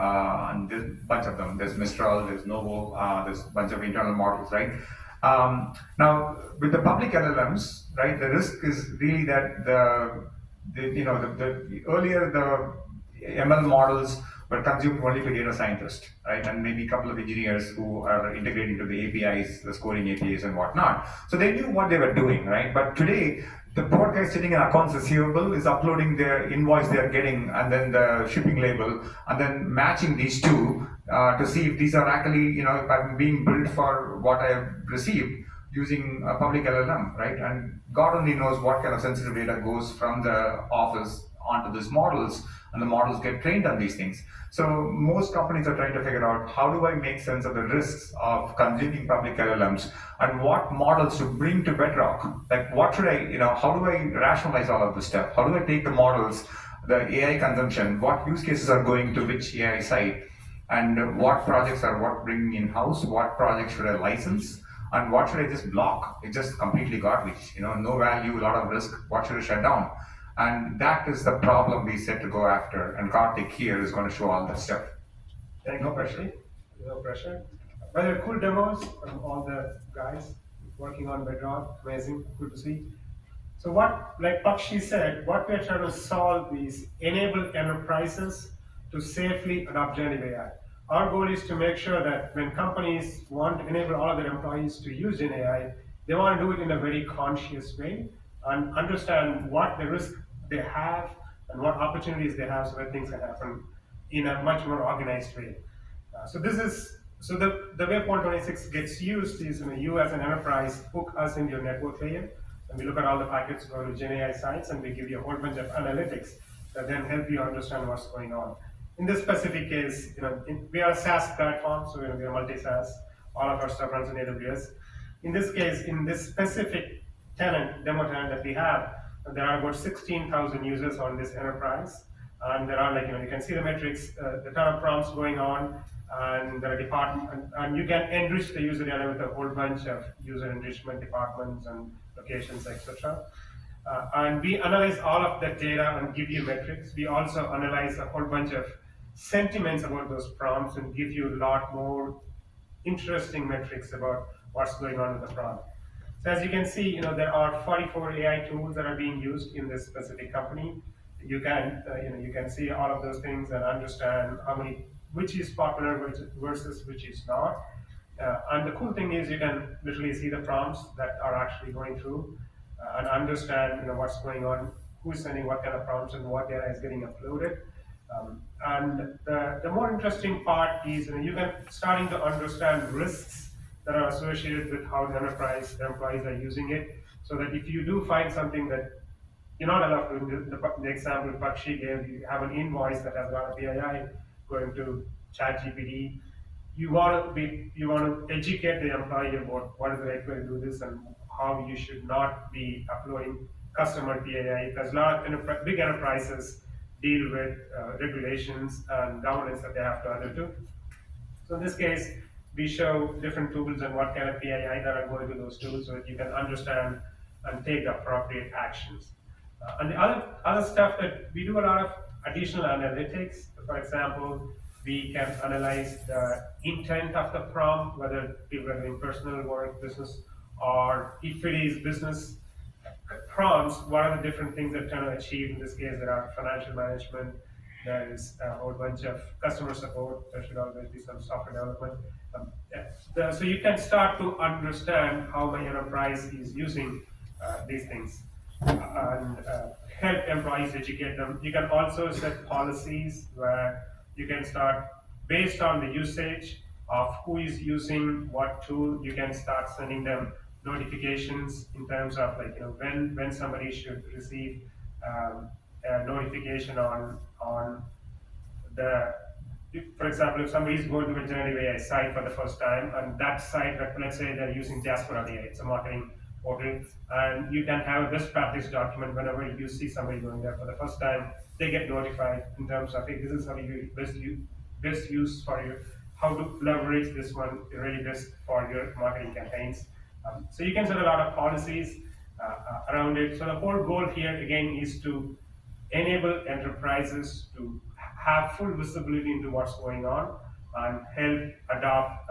and there's a bunch of them. There's Mistral, there's Novo, there's a bunch of internal models, right? Now, with the public LLMs, right, the risk is really that the earlier the ML models were consumed only by data scientists, right, and maybe a couple of engineers who are integrating to the APIs, the scoring APIs and whatnot. So they knew what they were doing, right? But today, the poor guy sitting in accounts receivable is uploading their invoice they are getting and then the shipping label and then matching these two to see if these are actually, being billed for what I have received using a public LLM, right? And God only knows what kind of sensitive data goes from the office onto these models, and the models get trained on these things. So most companies are trying to figure out, how do I make sense of the risks of consuming public LLMs and what models to bring to Bedrock? Like what should I, how do I rationalize all of this stuff? How do I take the models, the AI consumption, what use cases are going to which AI site, and what projects are what bringing in-house, what projects should I license, and what should I just block? It's just completely garbage, no value, a lot of risk, what should I shut down? And that is the problem we set to go after, and Karthik here is going to show all that stuff.
Thank you, Pakshi. No pressure. By the way, cool demos from all the guys working on Bedrock. Amazing, good to see. So what, like Pakshi said, what we're trying to solve is enable enterprises to safely adopt generative AI. Our goal is to make sure that when companies want to enable all of their employees to use Gen AI, they want to do it in a very conscious way and understand what the risk they have and what opportunities they have so that things can happen in a much more organized way. So the way Point 26 gets used is, you as an enterprise hook us into your network layer, and we look at all the packets go to Gen AI sites, and we give you a whole bunch of analytics that then help you understand what's going on. In this specific case, we are a SaaS platform, so we are multi-SaaS. All of our stuff runs in AWS. In this case, in this specific demo tenant that we have, there are about 16,000 users on this enterprise, and there are you can see the metrics, the ton of prompts going on, and there are and you can enrich the user data with a whole bunch of user enrichment departments and locations, etc. And we analyze all of that data and give you metrics. We also analyze a whole bunch of sentiments about those prompts and give you a lot more interesting metrics about what's going on with the prompt. So as you can see, there are 44 AI tools that are being used in this specific company. You can, you can see all of those things and understand which is popular versus which is not. And the cool thing is you can literally see the prompts that are actually going through and understand, what's going on, who's sending what kind of prompts and what data is getting uploaded. And the more interesting part is, you can starting to understand risks that are associated with how the employees are using it, so that if you do find something that you're not allowed to, the example Pakshi gave, you have an invoice that has a lot of PII going to ChatGPT, you want to educate the employee about what is the right way to do this and how you should not be uploading customer PII, because a lot of big enterprises deal with regulations and governance that they have to undertake. So in this case, we show different tools and what kind of PII that are going to those tools so that you can understand and take the appropriate actions. And the other stuff that we do a lot of additional analytics. For example, we can analyze the intent of the prompt, whether people are doing personal work, business, or if it is business prompts, what are the different things that trying to achieve. In this case, there are financial management, there is a whole bunch of customer support, there should always be some software development. So you can start to understand how my enterprise is using these things and help employees educate them. You can also set policies where you can start, based on the usage of who is using what tool, you can start sending them notifications in terms of when somebody should receive a notification on the, for example, if somebody is going to a generative AI site for the first time, and that site, let's say they're using Jasper AI, it's a marketing portal, and you can have a best practice document whenever you see somebody going there for the first time, they get notified in terms of, hey, this is how you best use for you, how to leverage this one really best for your marketing campaigns. So you can set a lot of policies around it. So the whole goal here again is to enable enterprises to have full visibility into what's going on and help adopt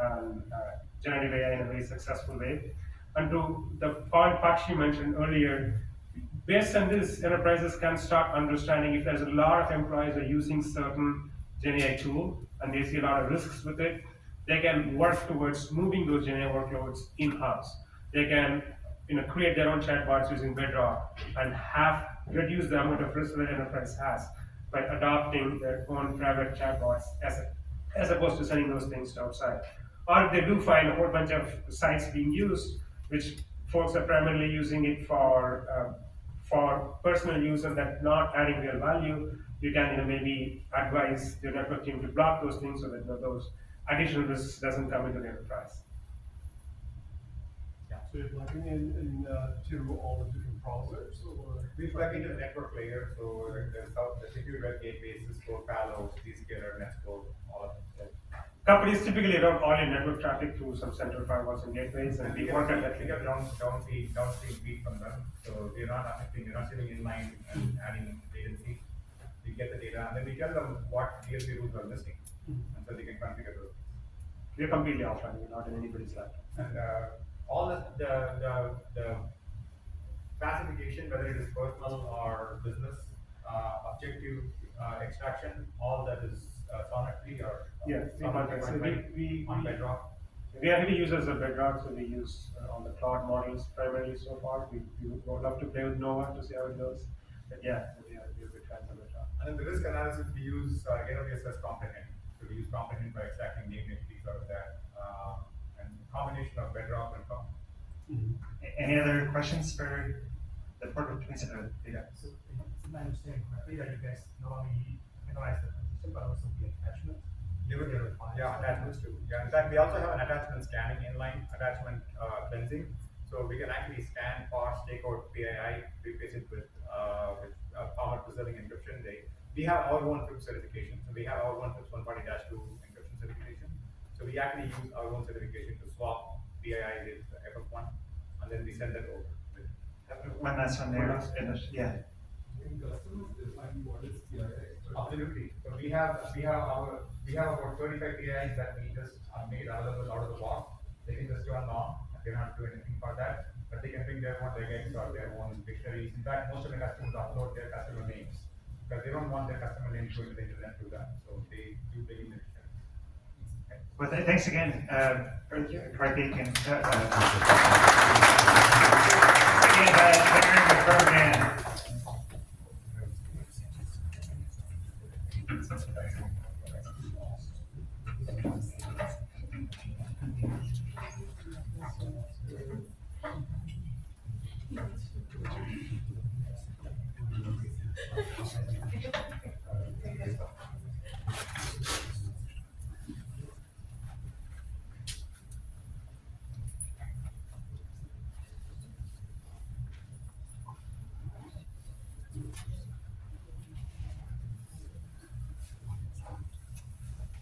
generative AI in a very successful way. And to the point Pakshi mentioned earlier, based on this, enterprises can start understanding if there's a lot of employees are using certain GenAI tool and they see a lot of risks with it, they can work towards moving those GenAI workloads in-house. They can create their own chatbots using Bedrock and have reduce the amount of risk that enterprise has by adopting their own private chatbots as opposed to sending those things to outside. Or if they do find a whole bunch of sites being used, which folks are primarily using it for personal use and that not adding real value, you can maybe advise your network team to block those things so that those additional risks doesn't come into the enterprise.
So you're plugging in to all the different browsers, or?
We plug into the network layer, so the secure web gateway, Cisco, Palo, Zscaler, Netscope, all of them.
Companies typically route all your network traffic through some central firewalls and gateways, and we work at that.
We get downstream feed from them, so we're not affecting, we're not sitting in line and adding latency. We get the data, and then we tell them what DSP rules are missing, and so they can configure those.
We're completely offline, we're not in anybody's laptop.
And all the classification, whether it is personal or business, objective extraction, all that is sonically or
on
Bedrock.
We are heavy users of Bedrock, so we use all the cloud models primarily so far. We would love to play with Nova to see how it goes, but yeah, we're big fans of Bedrock.
And in the risk analysis, we use AWS as Comprehend. So we use Comprehend for extracting name entries out of that, and combination of Bedrock and Comprehend.
Any other questions for the board?
Yeah. So is my understanding correctly that you guys not only analyze the position but also the attachment?
Yeah, attachments too. Yeah, in fact, we also have an attachment scanning inline, attachment cleansing. So we can actually scan, parse, take out PII, replace it with format preserving encryption. We have our own FIPS certification. So we have our own FIPS 140-2 encryption certification. So we actually use our own certification to swap PII with FF1, and then we send that over.
One last one there. Yeah.
Absolutely. So we have about 35 PIs that we just made available out of the box. They can just turn on. They don't have to do anything for that, but they can bring their own regex or their own dictionaries. In fact, most of the customers upload their customer names because they don't want their customer names going to the internet through that. So they do bring in the dictionaries.
Well, thanks again, Karthik and sharing the program.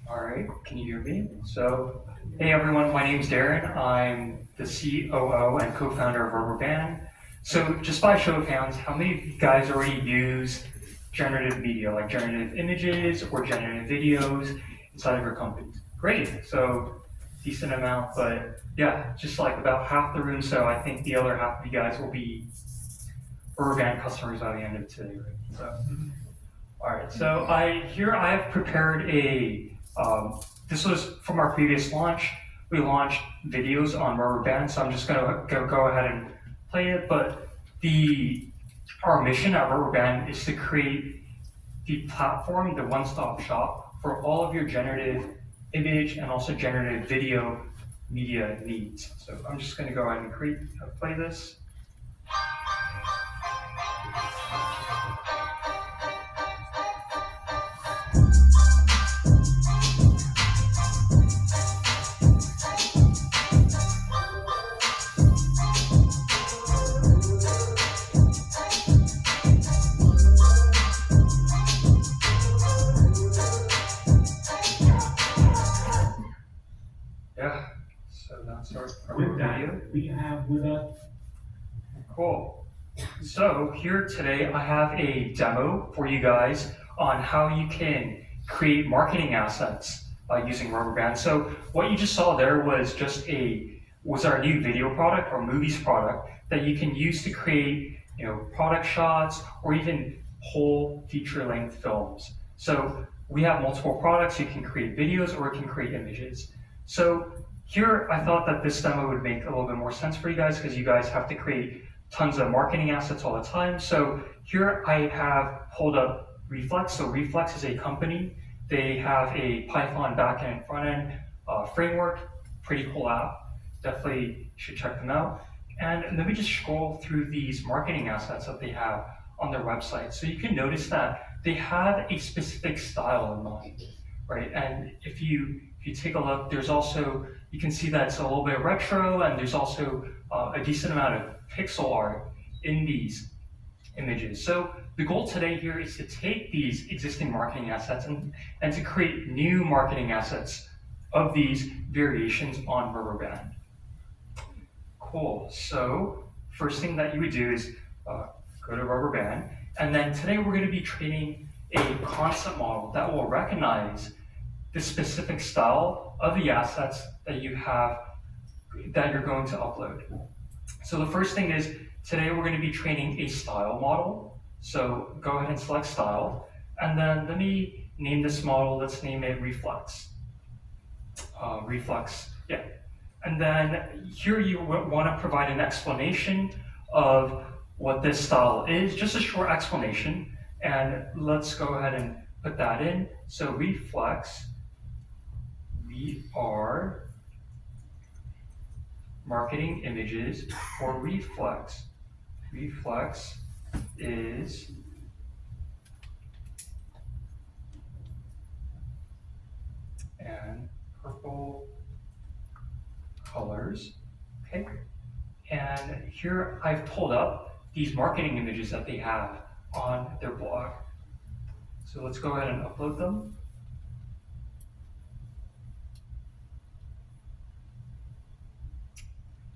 All right, can you hear me? So, hey everyone, my name's Darren. I'm the COO and co-founder of Rubbarband. So, just by show of hands, how many of you guys already use generative media, like generative images or generative videos inside of your companies? Great, so decent amount, but yeah, just like about half the room. So I think the other half of you guys will be Rubbarband customers by the end of today, right? So, all right, so I have prepared a. This was from our previous launch. We launched videos on Rubbarband, so I'm just gonna go ahead and play it. But our mission at Rubbarband is to create the platform, the one-stop shop for all of your generative image and also generative video media needs. So I'm just gonna go ahead and play this. Yeah, so that's our video.
We have with us.
Cool. So here today I have a demo for you guys on how you can create marketing assets using Rubbarband. So what you just saw there was was our new video product or movies product that you can use to create, product shots or even whole feature-length films. So we have multiple products. You can create videos or it can create images. So here, I thought that this demo would make a little bit more sense for you guys because you guys have to create tons of marketing assets all the time. So here I have pulled up Reflex. So Reflex is a company. They have a Python backend and frontend framework. Pretty cool app. Definitely should check them out. And let me just scroll through these marketing assets that they have on their website. So you can notice that they have a specific style in mind, right? And if you take a look, there's also, you can see that it's a little bit retro, and there's also a decent amount of pixel art in these images. So the goal today here is to take these existing marketing assets and to create new marketing assets of these variations on Rubbarband. Cool. So first thing that you would do is go to Rubbarband, and then today we're going to be training a concept model that will recognize the specific style of the assets that you have that you're going to upload. So the first thing is today we're going to be training a style model. So go ahead and select style, and then let me name this model. Let's name it Reflex. Reflex, yeah. And then here you want to provide an explanation of what this style is, just a short explanation. And let's go ahead and put that in. So Reflex, we are marketing images for Reflex. Reflex is and purple colors, okay? And here I've pulled up these marketing images that they have on their blog. So let's go ahead and upload them.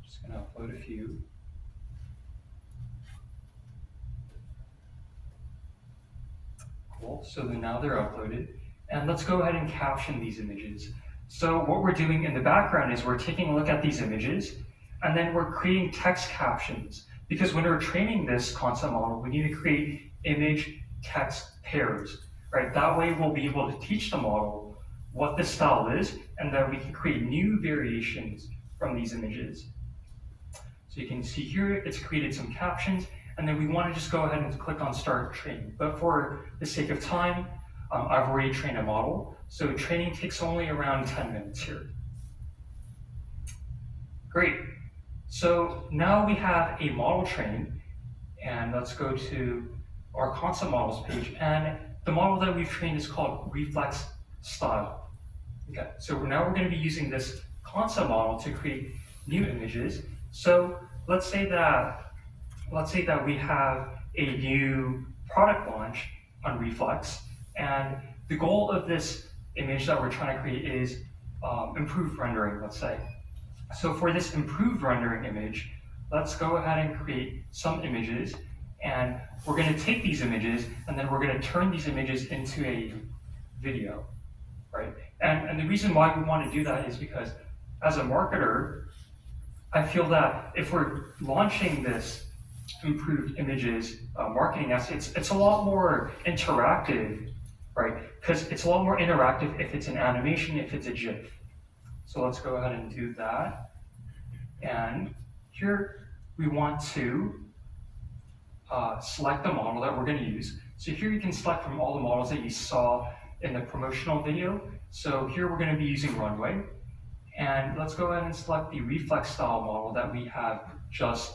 Just gonna upload a few. Cool, so now they're uploaded. And let's go ahead and caption these images. So what we're doing in the background is we're taking a look at these images, and then we're creating text captions. Because when we're training this concept model, we need to create image text pairs, right? That way we'll be able to teach the model what the style is, and then we can create new variations from these images. So you can see here, it's created some captions, and then we want to just go ahead and click on start training. But for the sake of time, I've already trained a model, so training takes only around 10 minutes here. Great. So now we have a model trained, and let's go to our concept models page, and the model that we've trained is called Reflex Style. Okay, so now we're going to be using this concept model to create new images. So let's say that we have a new product launch on Reflex, and the goal of this image that we're trying to create is improved rendering, let's say. So for this improved rendering image, let's go ahead and create some images, and we're going to take these images and then we're going to turn these images into a video, right? And the reason why we want to do that is because as a marketer, I feel that if we're launching this improved images marketing assets, it's a lot more interactive, right? Because it's a lot more interactive if it's an animation, if it's a GIF. So let's go ahead and do that. And here we want to select the model that we're going to use. So here you can select from all the models that you saw in the promotional video. So here we're going to be using Runway. And let's go ahead and select the Reflex style model that we have just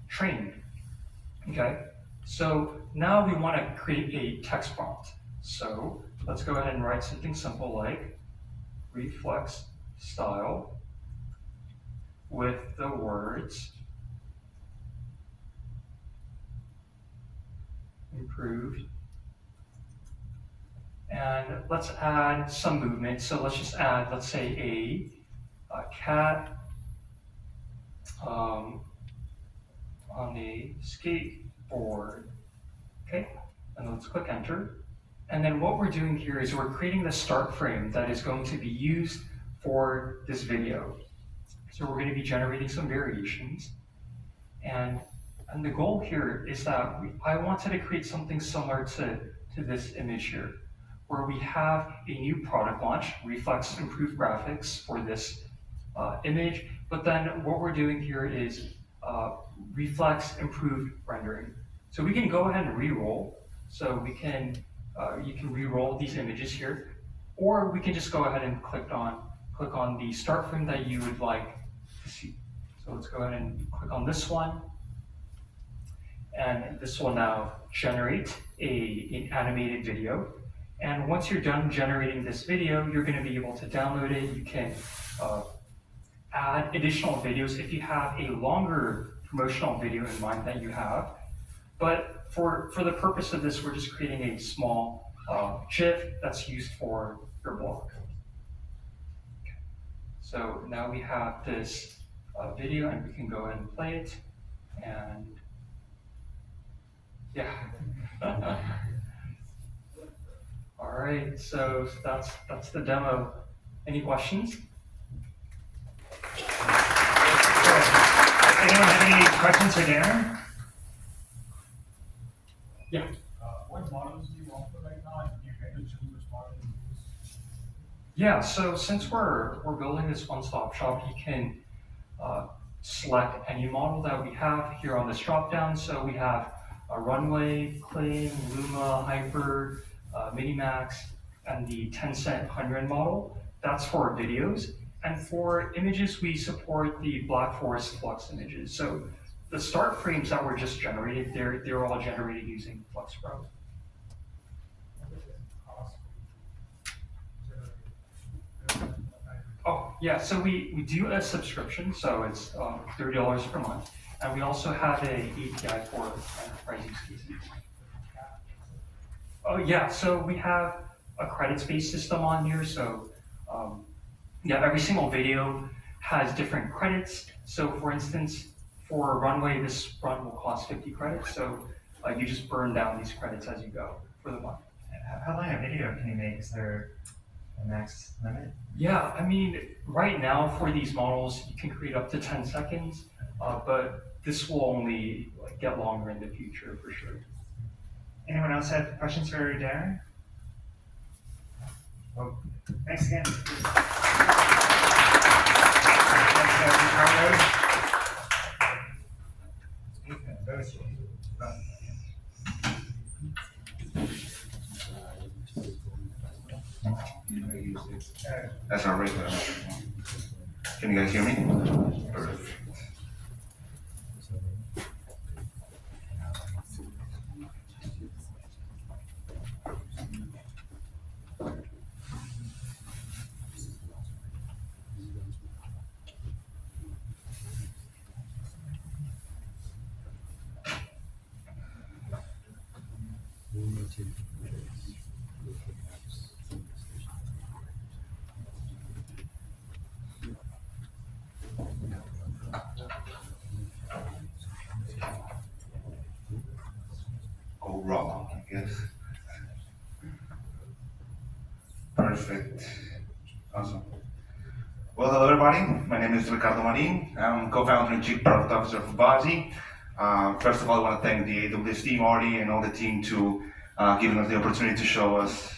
trained. Okay, so now we want to create a text prompt. So let's go ahead and write something simple like Reflex style with the words improved. And let's add some movement. So let's just add, let's say a cat on a skateboard. Okay, and let's click enter. And then what we're doing here is we're creating the start frame that is going to be used for this video. So we're going to be generating some variations. And the goal here is that I wanted to create something similar to this image here, where we have a new product launch, Reflex improved graphics for this image. But then what we're doing here is Reflex improved rendering. So we can go ahead and re-roll. So we can, you can re-roll these images here, or we can just go ahead and click on the start frame that you would like to see. So let's go ahead and click on this one. And this will now generate an animated video. And once you're done generating this video, you're going to be able to download it. You can add additional videos if you have a longer promotional video in mind that you have. But for the purpose of this, we're just creating a small GIF that's used for your blog. Okay. So now we have this video, and we can go ahead and play it. And yeah. All right, so that's the demo. Any questions?
Anyone have any questions for Darren?
Yeah.
What models do you offer right now, and you get to choose which model you use?
Yeah, so since we're building this one-stop shop, you can select any model that we have here on this drop-down. So we have a Runway, Kling, Luma, Hyper, Minimax, and the Tencent 100 model. That's for videos. And for images, we support the Black Forest Flux images. So the start frames that were just generated, they're all generated using Flux Pro. Oh, yeah, so we do a subscription, so it's $30 per month. And we also have an API for enterprise use cases. Oh, yeah, so we have a credits-based system on here. So yeah, every single video has different credits. So for instance, for Runway, this run will cost 50 credits. So you just burn down these credits as you go for the month.
How long a video can you make? Is there a max limit?
Yeah, I mean, right now for these models, you can create up to 10 seconds, but this will only get longer in the future for sure.
Anyone else have questions for Darren? Well, thanks again.
That's our regular microphone. Can you guys hear me? Perfect. Go raw, I guess. Perfect. Awesome. Well, hello everybody. My name is Ricardo Marin. I'm co-founder and chief product officer for Vozy. First of all, I want to thank the AWS team, Artie, and all the team to giving us the opportunity to show us.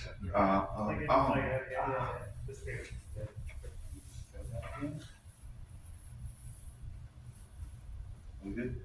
We good?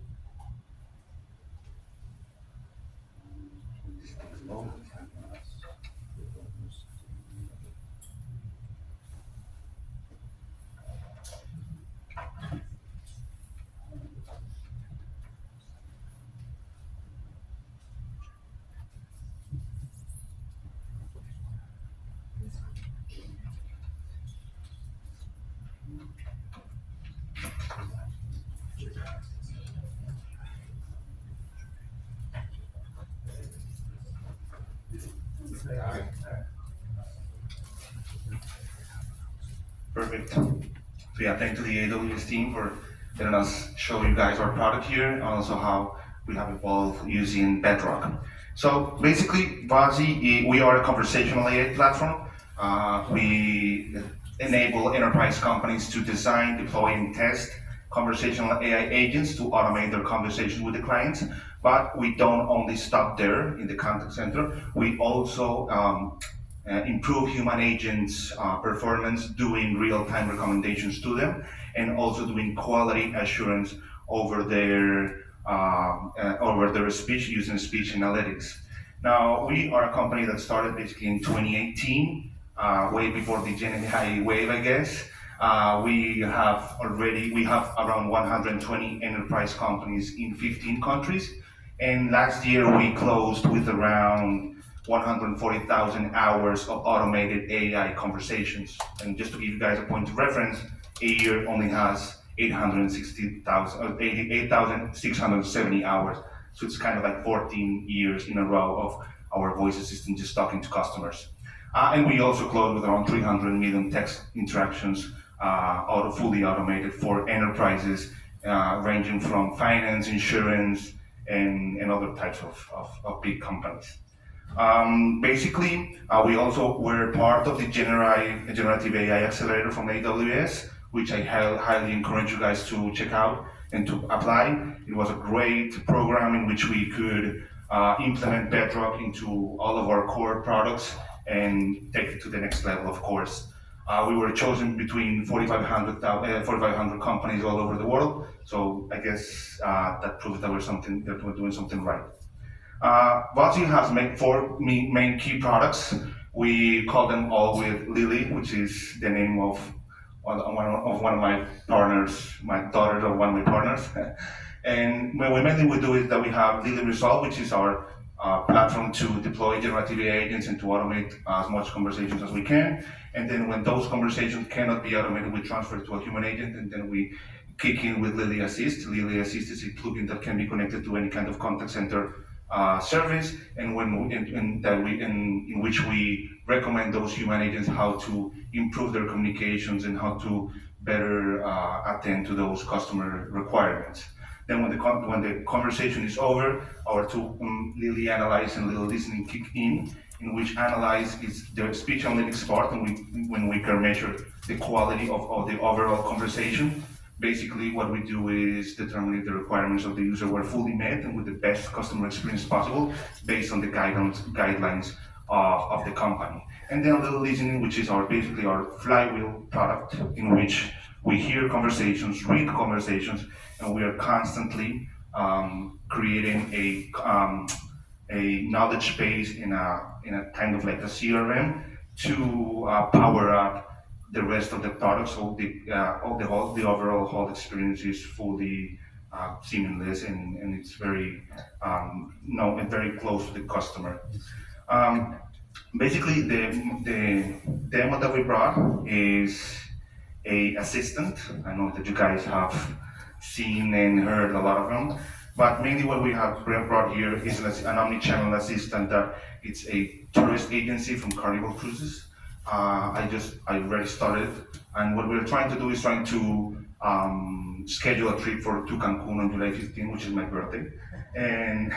Perfect. So yeah, thanks to the AWS team for letting us show you guys our product here, and also how
we have evolved using Bedrock. So basically, Vozy, we are a conversational AI platform. We enable enterprise companies to design, deploy, and test conversational AI agents to automate their conversation with the clients. But we don't only stop there in the contact center. We also improve human agents' performance, doing real-time recommendations to them, and also doing quality assurance over their speech using speech analytics. Now, we are a company that started basically in 2018, way before the Gen AI wave, I guess. We have around 120 enterprise companies in 15 countries. And last year we closed with around 140,000 hours of automated AI conversations. And just to give you guys a point of reference, a year only has 8,670 hours. So it's kind of like 14 years in a row of our voice assistant just talking to customers. And we also closed with around 300 million text interactions, fully automated for enterprises, ranging from finance, insurance, and other types of big companies. Basically, we also were part of the Generative AI Accelerator from AWS, which I highly encourage you guys to check out and to apply. It was a great program in which we could implement Bedrock into all of our core products and take it to the next level, of course. We were chosen between 4,500 companies all over the world, so I guess that proves that we're doing something right. Vozy has four main key products. We call them all with Lily, which is the name of one of my partners, my daughter of one of my partners. And what we mainly do is that we have Lily Resolve, which is our platform to deploy generative AI agents and to automate as much conversations as we can. And then when those conversations cannot be automated, we transfer to a human agent, and then we kick in with Lily Assist. Lily Assist is a plugin that can be connected to any kind of contact center service, and in which we recommend those human agents how to improve their communications and how to better attend to those customer requirements. Then when the conversation is over, our two Lily Analyze and Lily Listening kick in which Analyze is the speech analytics part, and when we can measure the quality of the overall conversation. Basically, what we do is determine if the requirements of the user were fully met and with the best customer experience possible based on the guidelines of the company. And then a little listening, which is basically our flywheel product, in which we hear conversations, read conversations, and we are constantly creating a knowledge base in a kind of like a CRM to power up the rest of the product, so the overall whole experience is fully seamless and it's very very close to the customer. Basically, the demo that we brought is a assistant. I know that you guys have seen and heard a lot of them, but mainly what we have brought here is an omni-channel assistant. It's a tourist agency from Carnival Cruises. I already started, and what we're trying to do is schedule a trip to Cancun on July 15, which is my birthday, and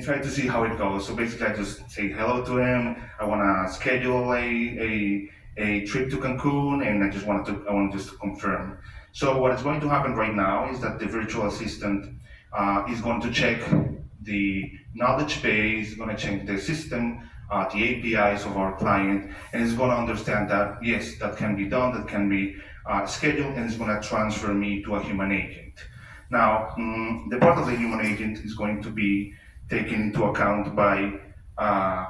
try to see how it goes. So basically, I just say hello to him. I want to schedule a trip to Cancun, and I want just to confirm. So what is going to happen right now is that the virtual assistant is going to check the knowledge base, going to check the system, the APIs of our client, and it's going to understand that, yes, that can be done, that can be scheduled, and it's going to transfer me to a human agent. Now, the part of the human agent is going to be taken into account by a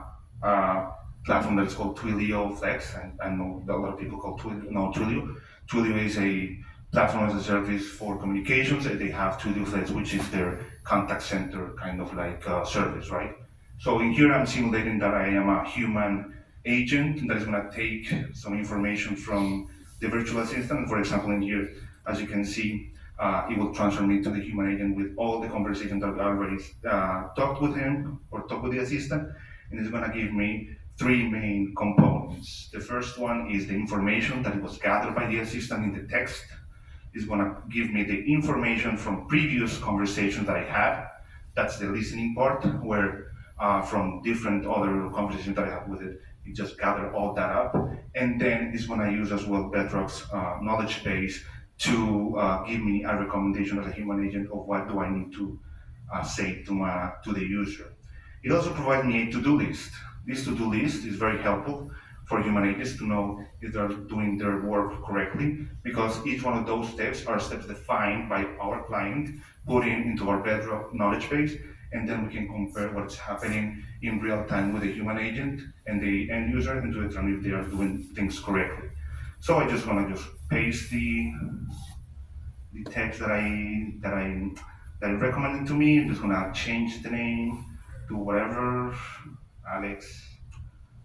platform that is called Twilio Flex, and I know that a lot of people call Twilio. Twilio is a platform as a service for communications, and they have Twilio Flex, which is their contact center kind of like service, right? So in here, I'm simulating that I am a human agent that is going to take some information from the virtual assistant. For example, in here, as you can see, it will transfer me to the human agent with all the conversations that I already talked with him or talked with the assistant, and it's going to give me three main components. The first one is the information that was gathered by the assistant in the text. It's going to give me the information from previous conversations that I had. that's the listening part, where from different other conversations that I have with it, it just gather all that up. And then it's gonna use as well Bedrock's knowledge base to give me a recommendation as a human agent of what do I need to say to the user. It also provides me a to-do list. This to-do list is very helpful for human agents to know if they're doing their work correctly, because each one of those steps are steps defined by our client, put into our Bedrock knowledge base, and then we can compare what's happening in real time with the human agent and the end user and to determine if they are doing things correctly. So I just want to just paste the text that I recommended to me. I'm just gonna change the name to whatever, Alex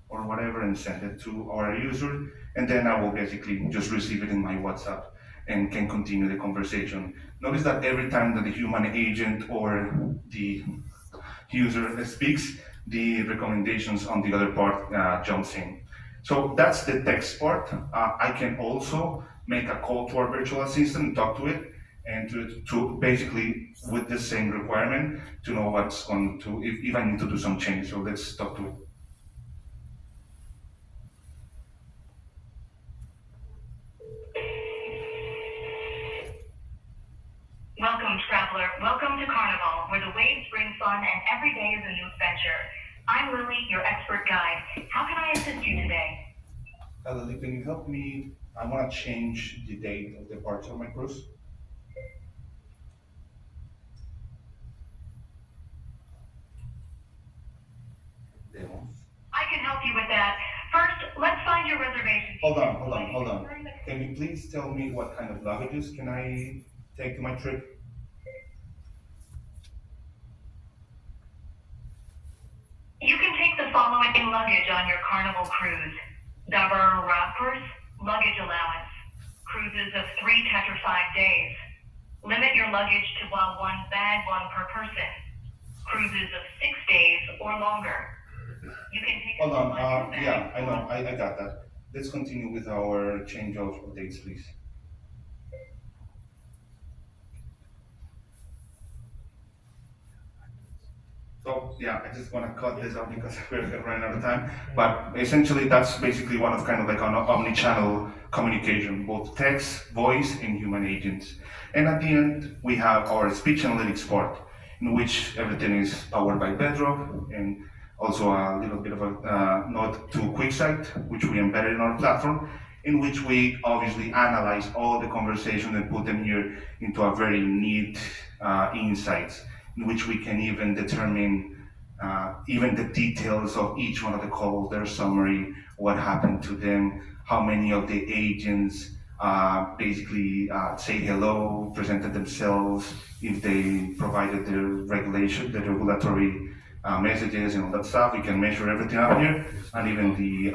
or whatever, and send it to our user. And then I will basically just receive it in my WhatsApp and can continue the conversation. Notice that every time that the human agent or the user speaks, the recommendations on the other part jumps in. So that's the text part. I can also make a call to our virtual assistant and talk to it, and to basically with the same requirement to know what's going to, if I need to do some change. So let's talk to it.
Welcome, traveler. Welcome to Carnival, where the waves bring fun and every day is a new adventure. I'm Lily, your expert guide. How can I assist you today?
Lily, can you help me? I want to change the date of departure of my cruise.
I can help you with that. First, let's find your reservation.
Hold on. Can you please tell me what kind of luggages can I take to my trip?
You can take the following luggage on your Carnival cruise. Double wrappers, luggage allowance, cruises of 3 tetra-5 days. Limit your luggage to one bag, one per person. Cruises of 6 days or longer. You can take
Hold on,
bag.
yeah, I know, I got that. Let's continue with our change of dates, please. So yeah, I just want to cut this up because we're running out of time. But essentially, that's basically one of kind of like an omni-channel communication, both text, voice, and human agents. And at the end, we have our speech analytics part, in which everything is powered by Bedrock, and also a little bit of a nod to QuickSight, which we embedded in our platform, in which we obviously analyze all the conversations and put them here into a very neat insights, in which we can even determine even the details of each one of the calls, their summary, what happened to them, how many of the agents basically say hello, presented themselves, if they provided the regulatory messages and all that stuff. We can measure everything out here, and even the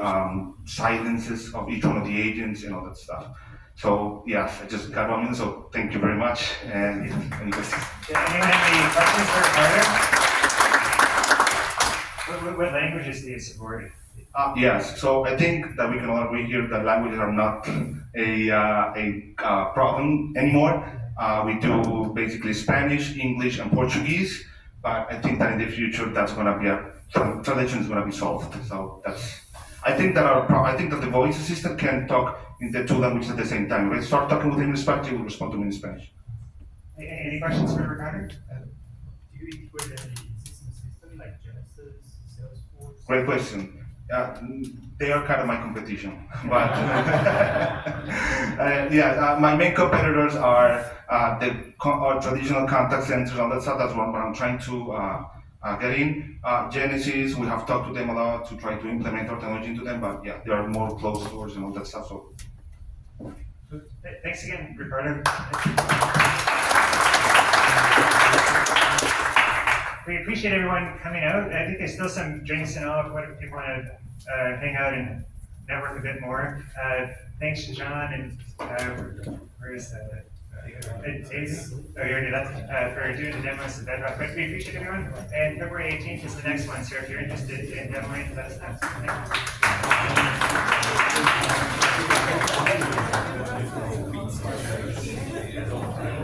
silences of each one of the agents and all that stuff. So yes, I just got 1 minute, so thank you very much. And any questions?
Anyone have any questions for Carter? What languages do you support?
Yes, so I think that we can all agree here that languages are not a problem anymore. We do basically Spanish, English, and Portuguese, but I think that in the future that's going to be translation is going to be solved. So that's. I think that the voice assistant can talk in the 2 languages at the same time. When I start talking with him in Spanish, he will respond to me in Spanish.
Any questions for Carter?
Do you integrate any existing system like Genesis, Salesforce?
Great question. They are kind of my competition, but my main competitors are our traditional contact centers and all that stuff. That's what I'm trying to get in. Genesis, we have talked to them a lot to try to implement our technology into them, but yeah, they are more closed doors and all that stuff. So,
thanks again, Ricardo. We appreciate everyone coming out. I think there's still some drinks and all if people want to hang out and network a bit more. Thanks to John and where is that? Here it is, for doing the demos of Bedrock. But we appreciate everyone. And February 18th is the next one. So if you're interested in demoing, let us know.